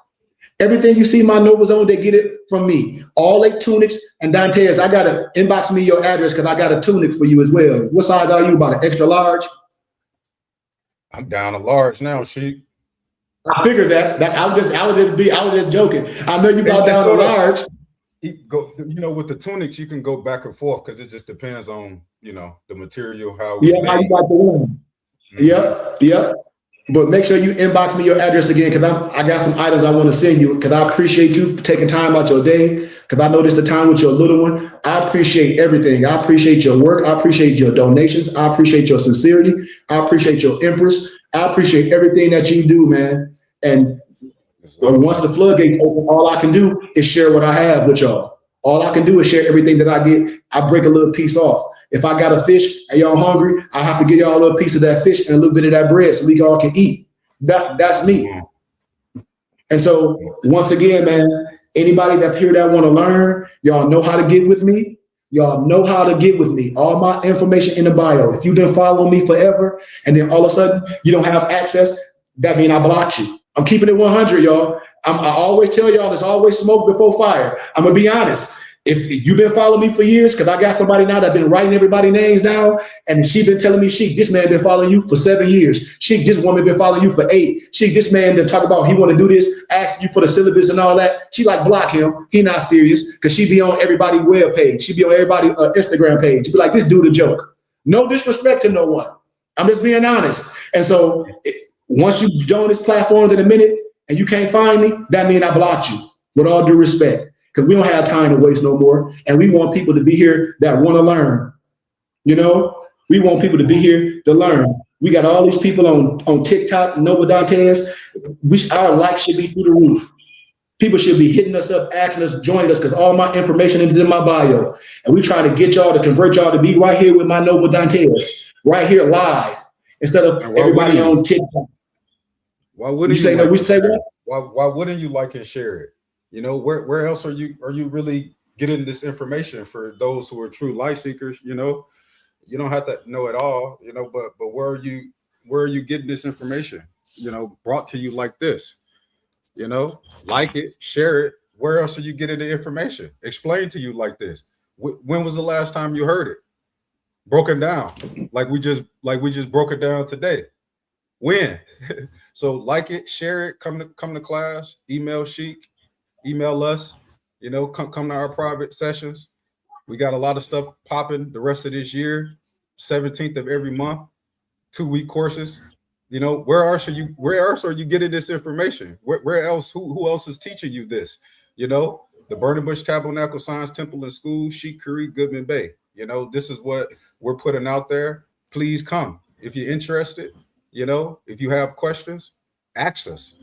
Everything you see my nobles on, they get it from me. All 8 tunics and Dantes. I got to inbox me your address because I got a tunic for you as well. What size are you? About an extra large? I'm down to large now, Sheik. I figured that. I was just joking. I know you about down to large. With the tunics, you can go back and forth because it just depends on, the material, how you like the one. Mm-hmm. Yep. But make sure you inbox me your address again because I got some items I want to send you because I appreciate you taking time out your day because I know this the time with your little one. I appreciate everything. I appreciate your work. I appreciate your donations. I appreciate your sincerity. I appreciate your interest. I appreciate everything that you do, man. And once the floodgates open, all I can do is share what I have with y'all. All I can do is share everything that I get. I break a little piece off. If I got a fish and y'all hungry, I have to give y'all a little piece of that fish and a little bit of that bread so we all can eat. That's me. And so once again, man, anybody that's here that want to learn, y'all know how to get with me. Y'all know how to get with me. All my information in the bio. If you've been following me forever and then all of a sudden you don't have access, that means I blocked you. I'm keeping it 100, y'all. I always tell y'all there's always smoke before fire. I'm going to be honest. If you've been following me for years, because I got somebody now that's been writing everybody's names down, and she been telling me, Sheik, this man been following you for 7 years. Sheik, this woman been following you for 8. Sheik, this man been talk about he want to do this, ask you for the syllabus and all that. She like block him. He not serious because she be on everybody's web page. She be on everybody's Instagram page. She be like, this dude a joke. No disrespect to no one. I'm just being honest. And so once you join this platform in a minute and you can't find me, that means I blocked you with all due respect. Because we don't have time to waste no more. And we want people to be here that want to learn. We want people to be here to learn. We got all these people on TikTok, Nova Dantes. Our likes should be through the roof. People should be hitting us up, asking us, joining us, because all my information is in my bio. And we try to get y'all to convert y'all to be right here with my Nova Dantes, right here live, instead of everybody on TikTok. Why wouldn't you say no? We say what? Why wouldn't you like and share it? Where else are you really getting this information for those who are true light seekers? You don't have to know it all, but where are you getting this information? Brought to you like this, like it, share it. Where else are you getting the information? Explain to you like this. When was the last time you heard it? Broken down, like we just broke it down today. When? So like it, share it, come to class, email Sheik. Email us, come to our private sessions. We got a lot of stuff popping the rest of this year, 17th of every month, 2-week courses. Where else are you getting this information? Where else? Who else is teaching you this? The Burning Bush Tabernacle Science Temple and School, Sheik Curry, Goodman Bay. This is what we're putting out there. Please come. If you're interested, if you have questions, ask us,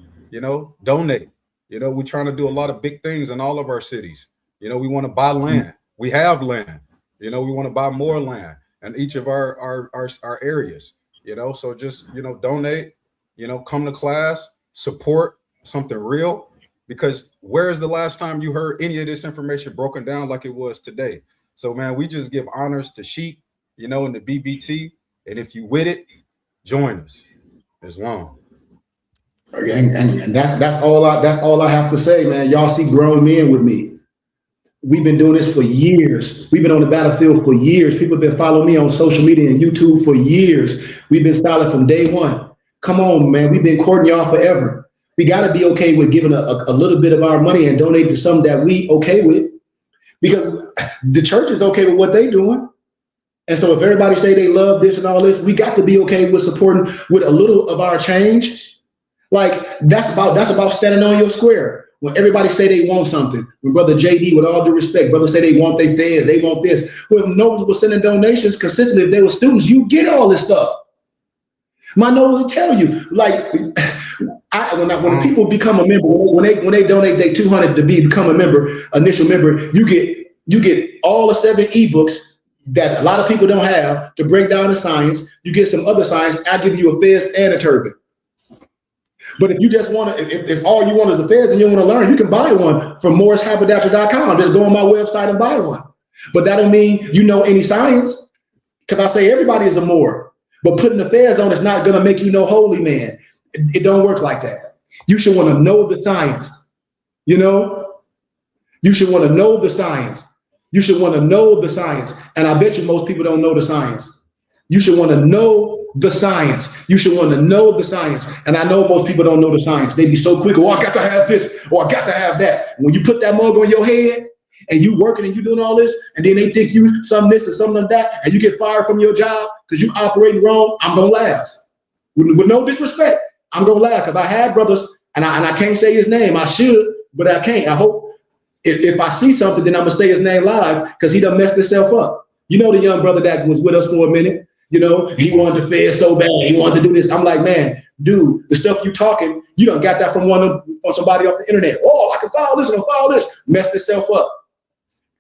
donate. We're trying to do a lot of big things in all of our cities. You know, we want to buy land. We have land. You know, we want to buy more land in each of our areas. You know, so just, you know, donate. You know, come to class, support something real. Because where is the last time you heard any of this information broken down like it was today? So, man, we just give honors to Sheik, you know, in the BBT. And if you with it, join us. It's long. And that's all I have to say, man. Y'all see grown men with me. We've been doing this for years. We've been on the battlefield for years. People have been following me on social media and YouTube for years. We've been solid from day one. Come on, man. We've been courting y'all forever. We got to be okay with giving a little bit of our money and donate to something that we okay with, because the church is okay with what they doing. And so if everybody say they love this and all this, we got to be okay with supporting with a little of our change. Like that's about standing on your square. When everybody say they want something, when Brother JD, with all due respect, brother say they want their feds, they want this. Who knows was sending donations consistently, if they were students, you get all this stuff. My notes will tell you, like, when people become a member, when they donate their $200 to become a member, initial member, you get all the 7 ebooks that a lot of people don't have to break down the science. You get some other science. I give you a fez and a turban. But if you just want to, if all you want is a fez and you want to learn, you can buy one from MoorishHaberdasher.com. Just go on my website and buy one. But that don't mean you know any science, because I say everybody is a Moor. But putting the fez on is not going to make you no holy man. It don't work like that. You should want to know the science. You know, you should want to know the science. You should want to know the science. And I bet you most people don't know the science. You should want to know the science. You should want to know the science. And I know most people don't know the science. They be so quick, oh, I got to have this, or I got to have that. When you put that mug on your head and you working and you doing all this, and then they think you some this and something like that, and you get fired from your job because you operating wrong, I'm going to laugh. With no disrespect, I'm going to laugh, because I had brothers, and I can't say his name. I should, but I can't. I hope if I see something, then I'm going to say his name live, because he done messed himself up. You know, the young brother that was with us for a minute, you know, he wanted to fed so bad. He wanted to do this. I'm like, man, dude, the stuff you talking, you done got that from somebody off the internet. Oh, I can follow this and I'll follow this. Messed himself up.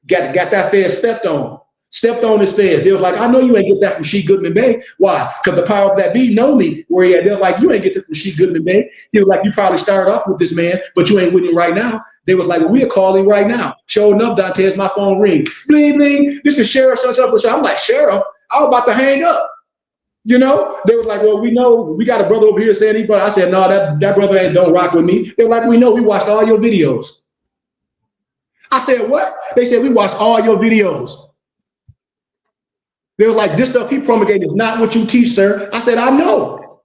Got that fed stepped on his feds. They was like, I know you ain't get that from Sheik Goodman Bay. Why? Because the power of that be know me where he at. They was like, you ain't get that from Sheik Goodman Bay. He was like, you probably started off with this man, but you ain't with him right now. They was like, well, we'll call him right now. Sure enough, Dantes, my phone ring. Bling, bling. This is Sheriff. I'm like, Sheriff? I was about to hang up. You know, they was like, well, we know we got a brother over here saying anybody. I said, no, that brother don't rock with me. They were like, we know, we watched all your videos. I said, what? They said, we watched all your videos. They were like, this stuff he promulgated is not what you teach, sir. I said, I know.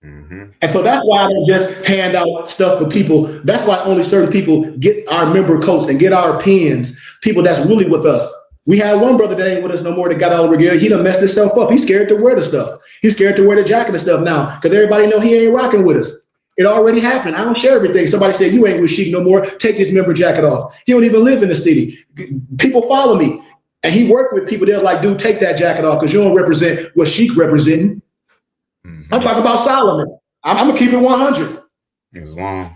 Mm-hmm. And so that's why I don't just hand out stuff for people. That's why only certain people get our member coats and get our pins, people that's really with us. We had one brother that ain't with us no more that got all the regalia. He done messed himself up. He's scared to wear the stuff. He's scared to wear the jacket and stuff now, because everybody know he ain't rocking with us. It already happened. I don't share everything. Somebody said, you ain't with Sheik no more. Take his member jacket off. He don't even live in the city. People follow me. And he worked with people. They're like, dude, take that jacket off, because you don't represent what Sheik representing. Mm-hmm. I'm talking about Solomon. I'm going to keep it 100. It's long.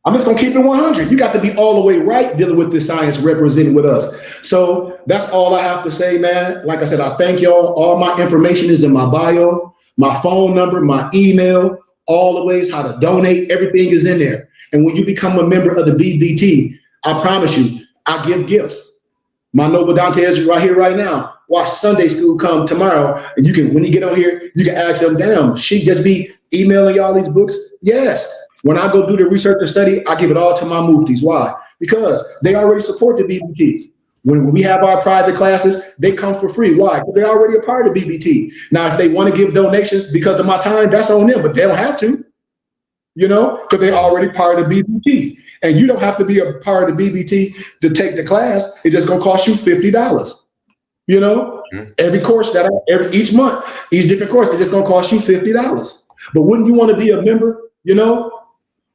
I'm just going to keep it 100. You got to be all the way right dealing with this science representing with us. So that's all I have to say, man. Like I said, I thank y'all. All my information is in my bio, my phone number, my email, all the ways how to donate. Everything is in there. And when you become a member of the BBT, I promise you, I give gifts. My noble Dante is right here, right now. Watch Sunday school come tomorrow. And you can, when you get on here, you can ask them, damn, she just be emailing y'all these books? Yes. When I go do the research and study, I give it all to my muftis. Why? Because they already support the BBT. When we have our private classes, they come for free. Why? Because they're already a part of BBT. Now, if they want to give donations because of my time, that's on them, but they don't have to, you know, because they're already part of the BBT. And you don't have to be a part of the BBT to take the class. It's just going to cost you $50. You know, every course each month, each different course, it's just going to cost you $50. But wouldn't you want to be a member? You know,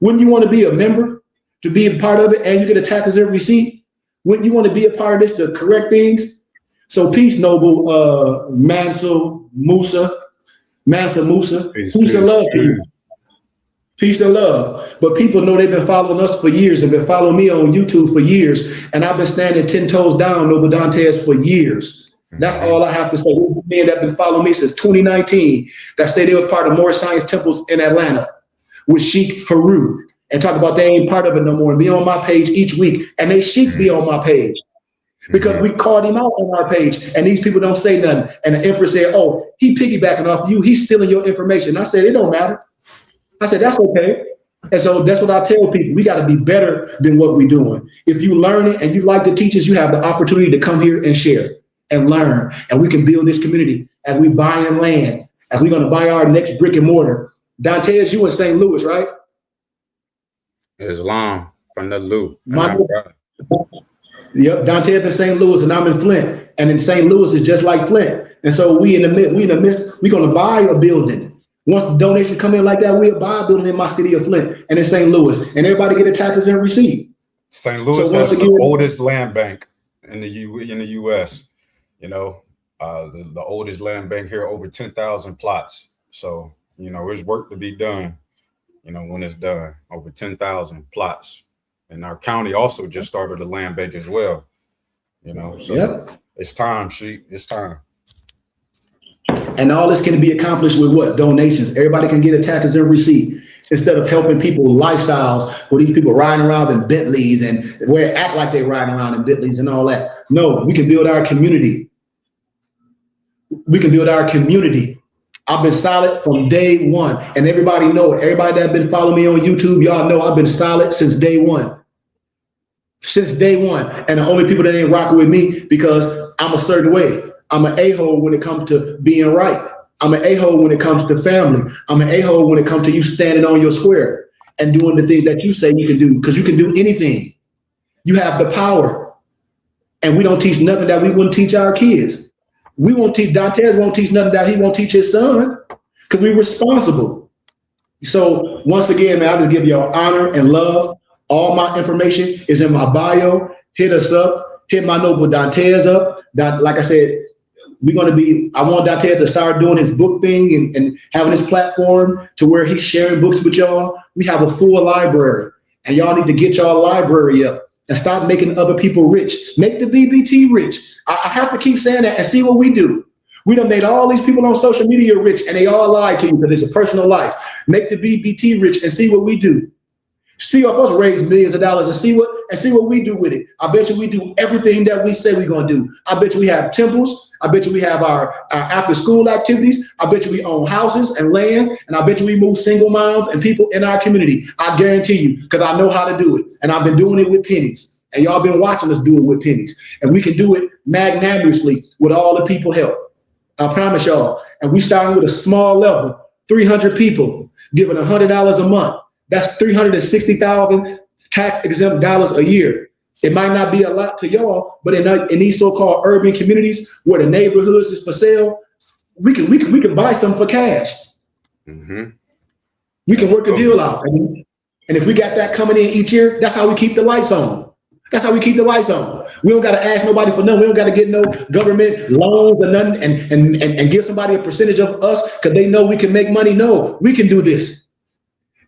wouldn't you want to be a member to be a part of it, and you get a tax every receipt? Wouldn't you want to be a part of this to correct things? So peace, noble Mansa Musa. Peace and love to you. Peace and love. But people know they've been following us for years and been following me on YouTube for years. And I've been standing 10 toes down over Dantes for years. That's all I have to say. Men that have been following me since 2019 that say they was part of Moorish Science Temples in Atlanta with Sheikh Haru and talk about they ain't part of it no more and be on my page each week. And they Sheikh be on my page because we called him out on our page and these people don't say nothing. And the Empress said, oh, he piggybacking off you. He's stealing your information. I said, it don't matter. I said, that's okay. And so that's what I tell people. We got to be better than what we're doing. If you learn it and you like the teachers, you have the opportunity to come here and share and learn. And we can build this community as we buy in land, as we're going to buy our next brick and mortar. Dantes, you in St. Louis, right? Islam from the loop. Yep, Dantes in St. Louis and I'm in Flint. And in St. Louis is just like Flint. And so we in the midst, we're going to buy a building. Once the donation come in like that, we'll buy a building in my city of Flint and in St. Louis, and everybody get a taxes and receipt. St. Louis has the oldest land bank in the U.S. You know, the oldest land bank here, over 10,000 plots. So, you know, there's work to be done, you know, when it's done, over 10,000 plots. And our county also just started a land bank as well, you know. So It's time, Sheik. It's time. And all this can be accomplished with what? Donations. Everybody can get a taxes and receipt instead of helping people lifestyles with these people riding around in Bentleys and where act like they're riding around in Bentleys and all that. No, we can build our community. We can build our community. I've been solid from day one, and everybody know it. Everybody that's been following me on YouTube, y'all know I've been solid since day one. Since day one. And the only people that ain't rocking with me because I'm a certain way. I'm an a-hole when it comes to being right. I'm an a-hole when it comes to family. I'm an a-hole when it comes to you standing on your square and doing the things that you say you can do, because you can do anything. You have the power. And we don't teach nothing that we wouldn't teach our kids. We won't teach, Dantes won't teach nothing that he won't teach his son, because we're responsible. So once again, man, I just give y'all honor and love. All my information is in my bio. Hit us up. Hit my noble Dantes up. Like I said, I want Adept to start doing his book thing and having his platform to where he's sharing books with y'all. We have a full library, and y'all need to get y'all library up and stop making other people rich. Make the BBT rich. I have to keep saying that and see what we do. We done made all these people on social media rich, and they all lied to you because it's a personal life. Make the BBT rich and see what we do. See us raise millions of dollars and see what we do with it. I bet you we do everything that we say we're gonna do. I bet you we have temples. I bet you we have our after school activities. I bet you we own houses and land, and I bet you we move single moms and people in our community. I guarantee you, because I know how to do it, and I've been doing it with pennies, and y'all been watching us do it with pennies, and we can do it magnanimously with all the people help. I promise y'all. And we starting with a small level, 300 people giving $100 a month. That's $360,000 tax exempt dollars a year. It might not be a lot to y'all, but in these so-called urban communities where the neighborhoods is for sale, we can buy some for cash. Mm-hmm. We can work a deal out. And if we got that coming in each year, that's how we keep the lights on. That's how we keep the lights on. We don't got to ask nobody for nothing. We don't got to get no government loans or nothing and give somebody a percentage of us because they know we can make money. No, we can do this.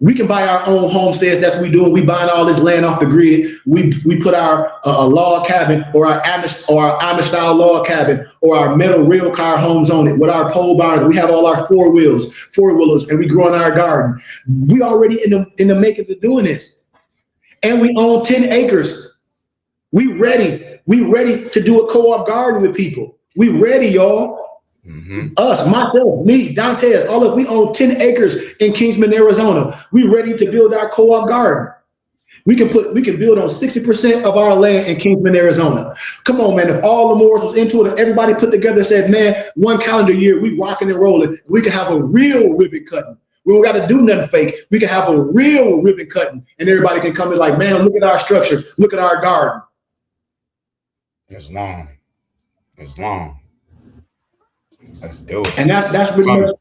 We can buy our own homesteads. That's what we doing. We buying all this land off the grid. We put our log cabin or our Amish style log cabin or our metal rail car homes on it with our pole barns. We have all our four wheelers, and we grow in our garden. We already in the makings of doing this, and we own 10 acres. We ready to do a co-op garden with people. We ready, y'all. Mm-hmm. Us, myself, me, Dantes, all of us, we own 10 acres in Kingsman, Arizona. We ready to build our co-op garden. We can build on 60% of our land in Kingsman, Arizona. Come on, man. If all the Moors was into it, if everybody put together and said, man, one calendar year, we rocking and rolling, we can have a real ribbon cutting. We don't got to do nothing fake. We can have a real ribbon cutting, and everybody can come in like, man, look at our structure. Look at our garden. It's long. Let's do it. And that's really,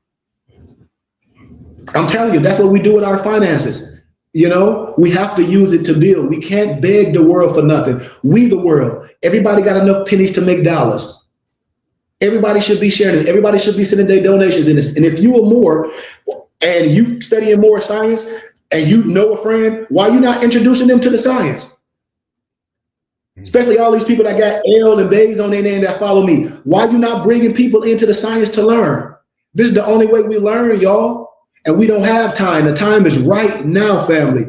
I'm telling you, that's what we do with our finances. You know, we have to use it to build. We can't beg the world for nothing. We the world. Everybody got enough pennies to make dollars. Everybody should be sharing it. Everybody should be sending their donations in this. And if you are more and you studying more science, and you know a friend, why you not introducing them to the science? Especially all these people that got L and Bays on their name that follow me. Why you not bringing people into the science to learn? This is the only way we learn, y'all. And we don't have time. The time is right now, family.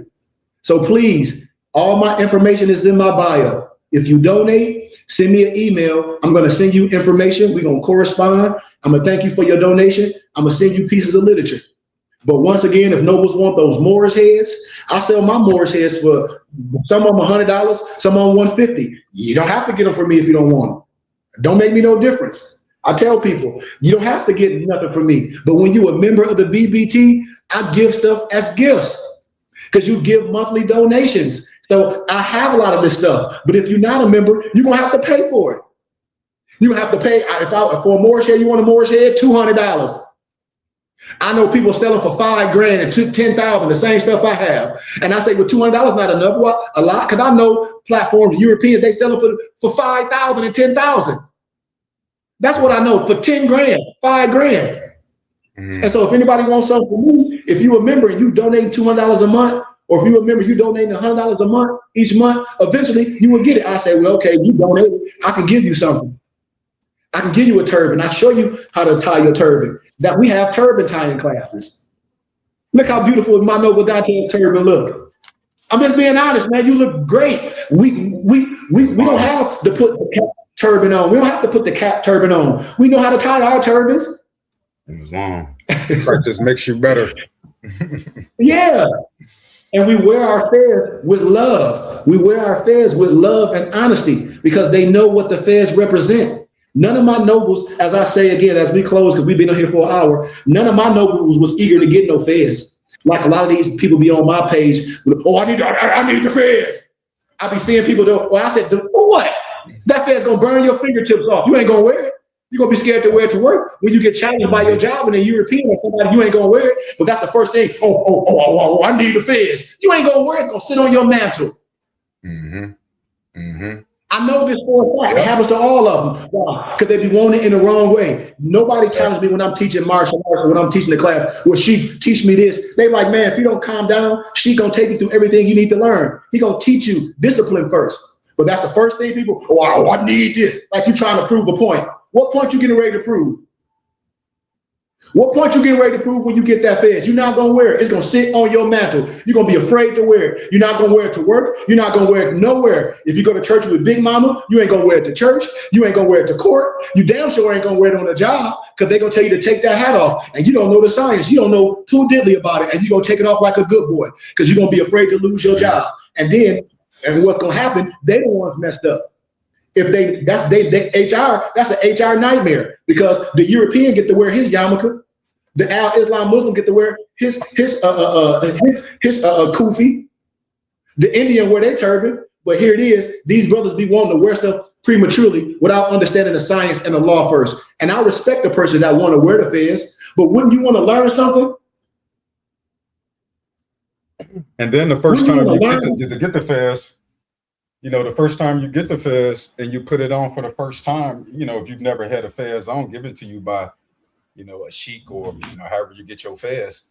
So please, all my information is in my bio. If you donate, send me an email. I'm going to send you information. We're going to correspond. I'm going to thank you for your donation. I'm going to send you pieces of literature. But once again, if nobles want those Moorish heads, I sell my Moorish heads for some of them $100, some of them $150. You don't have to get them from me if you don't want them. Don't make me no difference. I tell people, you don't have to get nothing from me. But when you're a member of the BBT, I give stuff as gifts because you give monthly donations. So I have a lot of this stuff. But if you're not a member, you're going to have to pay for it. You have to pay. For a Moorish head, you want a Moorish head, $200. I know people selling for $5,000 and $10,000, the same stuff I have. And I say, well, $200 not enough. Well, a lot, because I know platforms, Europeans, they selling for $5,000 and $10,000. That's what I know, for $10,000, $5,000. And so if anybody wants something from me, if you're a member and you donate $200 a month, or if you're a member, you donate $100 a month, each month, eventually you will get it. I say, well, okay, you donate, I can give you something. I can give you a turban. I show you how to tie your turban. That we have turban tying classes. Look how beautiful my noble Dante's turban look. I'm just being honest, man. You look great. We don't have to put the cap turban on. We don't have to put the cap turban on. We know how to tie our turbans. It's long. Practice makes you better. Yeah. And we wear our fez with love. We wear our fez with love and honesty because they know what the fez represent. None of my nobles, as I say again, as we close, because we've been on here for an hour, none of my nobles was eager to get no fez. Like a lot of these people be on my page, oh, I need the fez. I be seeing people do, well, I said, for what? That fez gonna burn your fingertips off. You ain't gonna wear it. You're gonna be scared to wear it to work. When you get challenged by your job in a European or somebody, you ain't gonna wear it. But that's the first thing, oh, I need the fez. You ain't gonna wear it, it's gonna sit on your mantle. I know this for a fact. It happens to all of them. Why? Because they be wanting it in the wrong way. Nobody challenges me when I'm teaching martial arts or when I'm teaching the class. Well, she teach me this. They like, man, if you don't calm down, she gonna take you through everything you need to learn. He gonna teach you discipline first. But that's the first thing people, I need this. Like you trying to prove a point. What point you getting ready to prove? What point you getting ready to prove when you get that fez? You're not gonna wear it. It's gonna sit on your mantle. You're gonna be afraid to wear it. You're not gonna wear it to work. You're not gonna wear it nowhere. If you go to church with Big Mama, you ain't gonna wear it to church. You ain't gonna wear it to court. You damn sure ain't gonna wear it on the job because they're gonna tell you to take that hat off. And you don't know the science. You don't know too diddly about it. And you're gonna take it off like a good boy because you're gonna be afraid to lose your job. And what's gonna happen, they the ones messed up. If that's an HR nightmare because the European get to wear his yarmulke, the Al-Islam Muslim get to wear his kufi, the Indian wear their turban. But here it is, these brothers be wanting to wear stuff prematurely without understanding the science and the law first. And I respect the person that want to wear the fez, but wouldn't you want to learn something? And then the first time you get the fez, you know, the first time you get the fez and you put it on for the first time, you know, if you've never had a fez on, give it to you by, you know, a sheik or, you know, however you get your fez.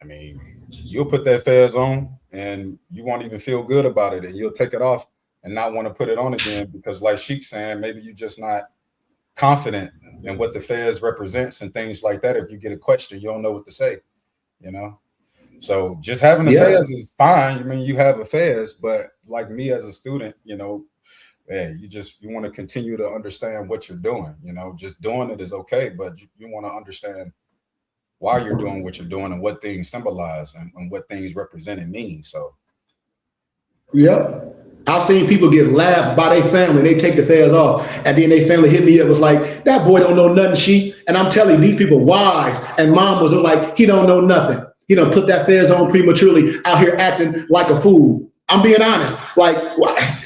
I mean, you'll put that fez on and you won't even feel good about it. And you'll take it off and not want to put it on again because like Sheik's saying, maybe you're just not confident in what the fez represents and things like that. If you get a question, you don't know what to say, you know? So just having a fez is fine. I mean, you have a fez, but like me as a student, you know, man, you want to continue to understand what you're doing. You know, just doing it is okay, but you want to understand why you're doing what you're doing and what things symbolize and what things represent and mean. So, yep. I've seen people get laughed by their family. They take the fez off, and then their family hit me up. Was like, that boy don't know nothing, Sheik. And I'm telling you, these people wise, and mom was like, he don't know nothing. He done put that fez on prematurely, out here acting like a fool. I'm being honest. Like,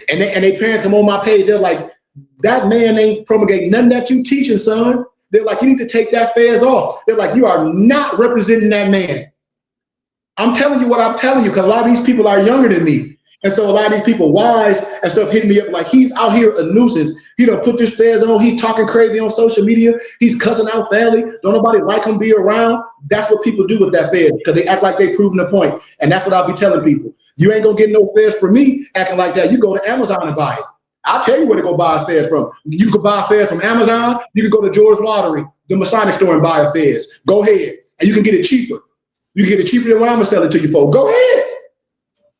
and they parents come on my page. They're like, that man ain't promulgating nothing that you teaching, son. They're like, you need to take that fez off. They're like, you are not representing that man. I'm telling you what I'm telling you, because a lot of these people are younger than me. And so a lot of these people, wise and stuff, hitting me up like he's out here a nuisance. He done put this fez on. He's talking crazy on social media. He's cussing out family. Don't nobody like him be around. That's what people do with that fez because they act like they proving a point. And that's what I'll be telling people. You ain't gonna get no fez from me acting like that. You go to Amazon and buy it. I'll tell you where to go buy a fez from. You can buy a fez from Amazon. You can go to George Lottery, the Masonic store, and buy a fez. Go ahead. And you can get it cheaper. You can get it cheaper than what I'm gonna sell it to you for. Go ahead.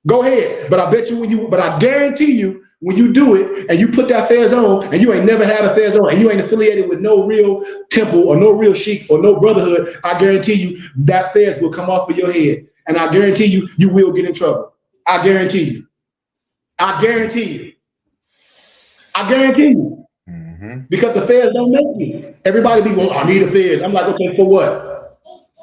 Go ahead. But I bet you but I guarantee you when you do it and you put that fez on and you ain't never had a fez on and you ain't affiliated with no real temple or no real sheik or no brotherhood, I guarantee you that fez will come off of your head. And I guarantee you, you will get in trouble. I guarantee you. I guarantee you. I guarantee you. Mm-hmm. Because the fez don't make me. Everybody be going, I need a fez. I'm like, okay, for what?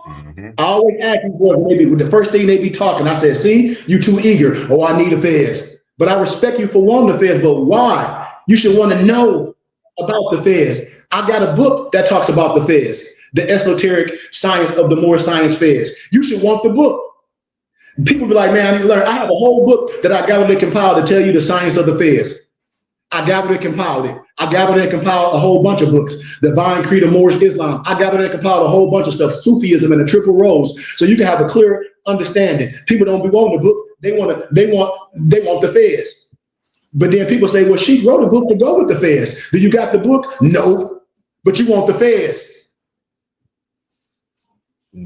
Mm-hmm. I always ask you for maybe the first thing they be talking. I said, see, you too eager. Oh, I need a fez. But I respect you for wanting the fez, but why? You should want to know about the fez. I got a book that talks about the fez, the esoteric science of the Moorish science fez. You should want the book. People be like, man, I need to learn. I have a whole book that I gathered and compiled to tell you the science of the fez. I gathered and compiled it. I gathered and compiled a whole bunch of books. Divine Creed of Moorish Islam. I gathered and compiled a whole bunch of stuff. Sufism and the Triple Rose. So you can have a clear understanding. People don't be wanting the book. They want the fez. But then people say, well, she wrote a book to go with the fez. Do you got the book? No. But you want the fez.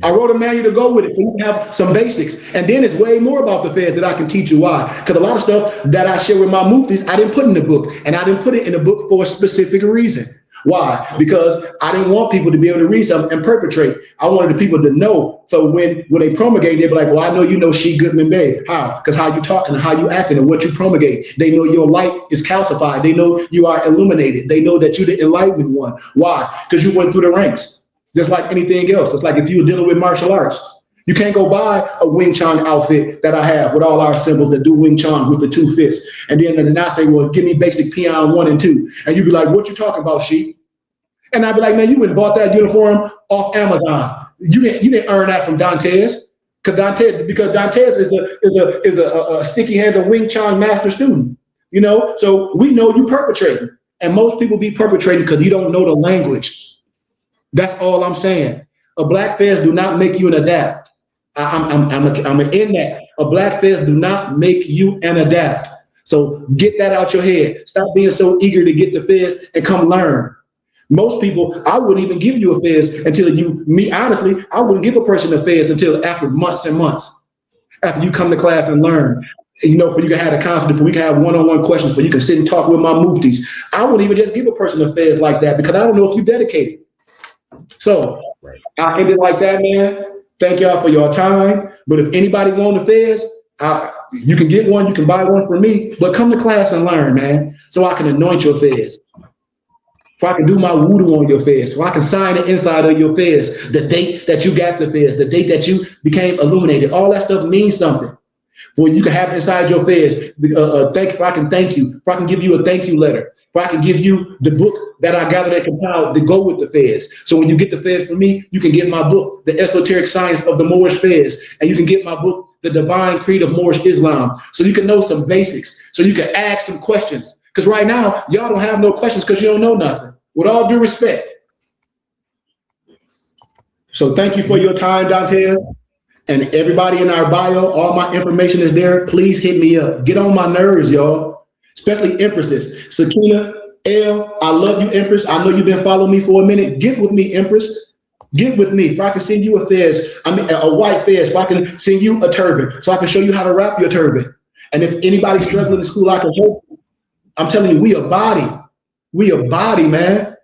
I wrote a manual to go with it so you can have some basics. And then it's way more about the fez that I can teach you why. Because a lot of stuff that I share with my muftis, I didn't put in the book. And I didn't put it in the book for a specific reason. Why? Because I didn't want people to be able to read something and perpetrate. I wanted the people to know. So when they promulgate, they'd be like, well, I know you know Sheikh Goodman Bey. How? Because how you talking and how you acting and what you promulgate. They know your light is calcified. They know you are illuminated. They know that you're the enlightened one. Why? Because you went through the ranks. Just like anything else. It's like if you were dealing with martial arts. You can't go buy a Wing Chun outfit that I have with all our symbols that do Wing Chun with the 2 fists. And then I say, well, give me basic peon 1 and 2. And you be like, what you talking about, Sheik? And I'd be like, man, you went and bought that uniform off Amazon. You didn't earn that from Dantes. Because Dantes is a sticky-handed Wing Chun master student. You know, so we know you perpetrating. And most people be perpetrating because you don't know the language. That's all I'm saying. A black fez do not make you an adapt. I'm in that. A black fez do not make you an adapt. So get that out your head. Stop being so eager to get the fez and come learn. Most people, I wouldn't even give you a fez until honestly, I wouldn't give a person a fez until after months and months. After you come to class and learn. You know, for you can have a counselor, for you can have one-on-one questions, for you can sit and talk with my muftis. I wouldn't even just give a person a fez like that because I don't know if you're dedicated. So I end it like that, man. Thank y'all for your time. But if anybody wants a fez, you can get one. You can buy one from me. But come to class and learn, man, so I can anoint your fez. So I can do my voodoo on your fez. So I can sign the inside of your fez, the date that you got the fez, the date that you became illuminated. All that stuff means something. For you can have inside your fez, I can thank you. For I can give you a thank you letter. For I can give you the book that I gathered and compiled to go with the fez. So when you get the fez from me, you can get my book, The Esoteric Science of the Moorish Fez. And you can get my book, The Divine Creed of Moorish Islam. So you can know some basics. So you can ask some questions. Because right now, y'all don't have no questions because you don't know nothing. With all due respect. So thank you for your time, Dante. And everybody in our bio, all my information is there. Please hit me up. Get on my nerves, y'all. Especially Empresses. Sakina, L, I love you, Empress. I know you've been following me for a minute. Get with me, Empress. Get with me. If I can send you a fez, a white fez, if I can send you a turban, so I can show you how to wrap your turban. And if anybody's struggling in school, I can help you. I'm telling you, we a body. We a body, man.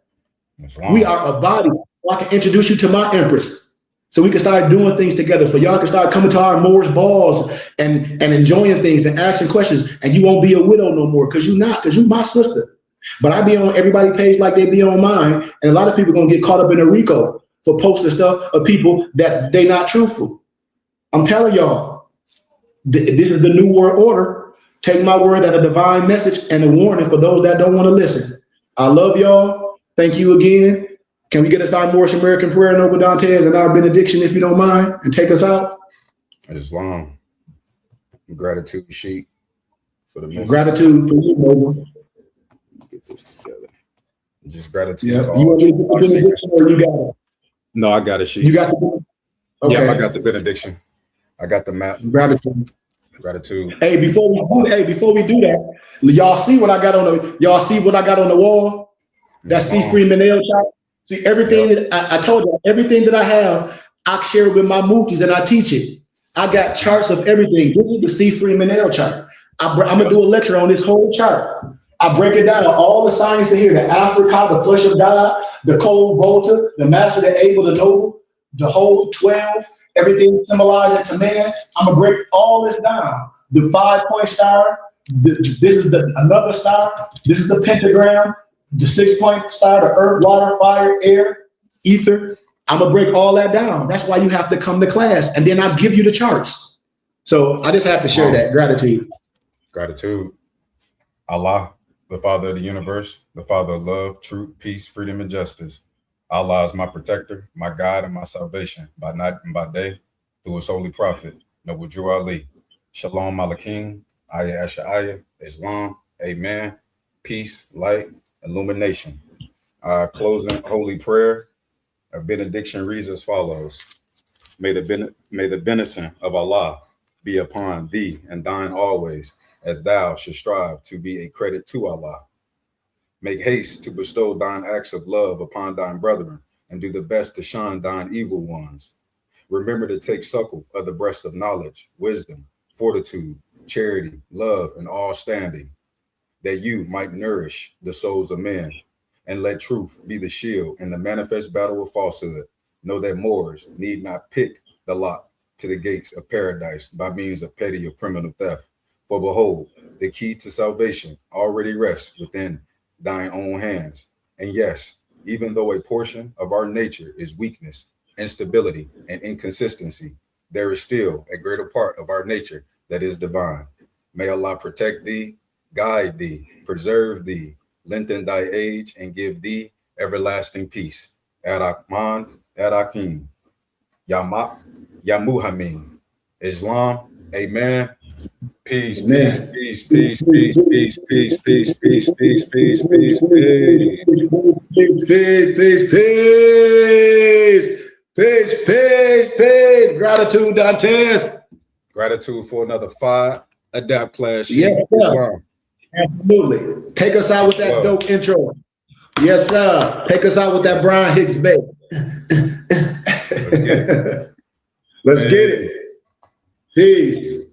We are a body. So I can introduce you to my Empress. So we can start doing things together. So y'all can start coming to our Moorish balls and enjoying things and asking questions. And you won't be a widow no more because you're not, because you're my sister. But I be on everybody's page like they be on mine. And a lot of people are going to get caught up in a RICO for posting stuff of people that they not truthful. I'm telling y'all, this is the new world order. Take my word that a divine message and a warning for those that don't want to listen. I love y'all. Thank you again. Can we get us our Moorish American prayer, Noble Dantes, and our benediction, if you don't mind, and take us out? Islam. Gratitude, Sheikh. for the message. Gratitude for you, Mobile. Get this together. Just gratitude. Yeah. To You all want me to put the benediction or you got it? No, I got it. You got the okay. Yeah, I got the benediction. I got the map. Gratitude. Gratitude. Hey, before we do that, y'all see what I got on the wall? That C. Freeman nail chart. See everything that I told you, everything that I have, I share it with my mookies and I teach it. I got charts of everything. This is the C. Freeman nail chart. I'm gonna do a lecture on this whole chart. I break it down, all the science in here, the Africa, the flesh of God, the cold Volta, the master, the able, the noble, the whole 12, everything symbolizing to man. I'm gonna break all this down. The 5-point star, this is another star, this is the pentagram, the 6-point star, the earth, water, fire, air, ether. I'm gonna break all that down. That's why you have to come to class, and then I'll give you the charts. So I just have to share that. Gratitude. Gratitude. Allah, the Father of the universe, the Father of love, truth, peace, freedom, and justice. Allah is my protector, my guide, and my salvation by night and by day through his holy prophet, Noble Drew Ali. Shalom Malakim, Ayah Asha'ayah, Islam, Amen, peace, light, illumination. Our closing holy prayer, our benediction reads as follows. May the benison of Allah be upon thee and thine always, as thou should strive to be a credit to Allah. Make haste to bestow thine acts of love upon thine brethren, and do the best to shun thine evil ones. Remember to take suckle of the breast of knowledge, wisdom, fortitude, charity, love, and all standing, that you might nourish the souls of men, and let truth be the shield in the manifest battle of falsehood. Know that Moors need not pick the lock to the gates of paradise by means of petty or criminal theft. For behold, the key to salvation already rests within thine own hands. And yes, even though a portion of our nature is weakness, instability, and inconsistency, there is still a greater part of our nature that is divine. May Allah protect thee, guide thee, preserve thee, lengthen thy age, and give thee everlasting peace. Ad-Rahman, Ad-Hakim, Yamuhammin, Islam, Amen. Peace, peace, peace, peace, peace, peace, peace, peace, peace, peace, peace, peace, peace. Gratitude, Dantes. Gratitude for another 5 Adapt class. Yes, sir. Absolutely. Take us out with that dope intro. Yes, sir. Take us out with that Brian Hicks Bay. Let's get it. Peace.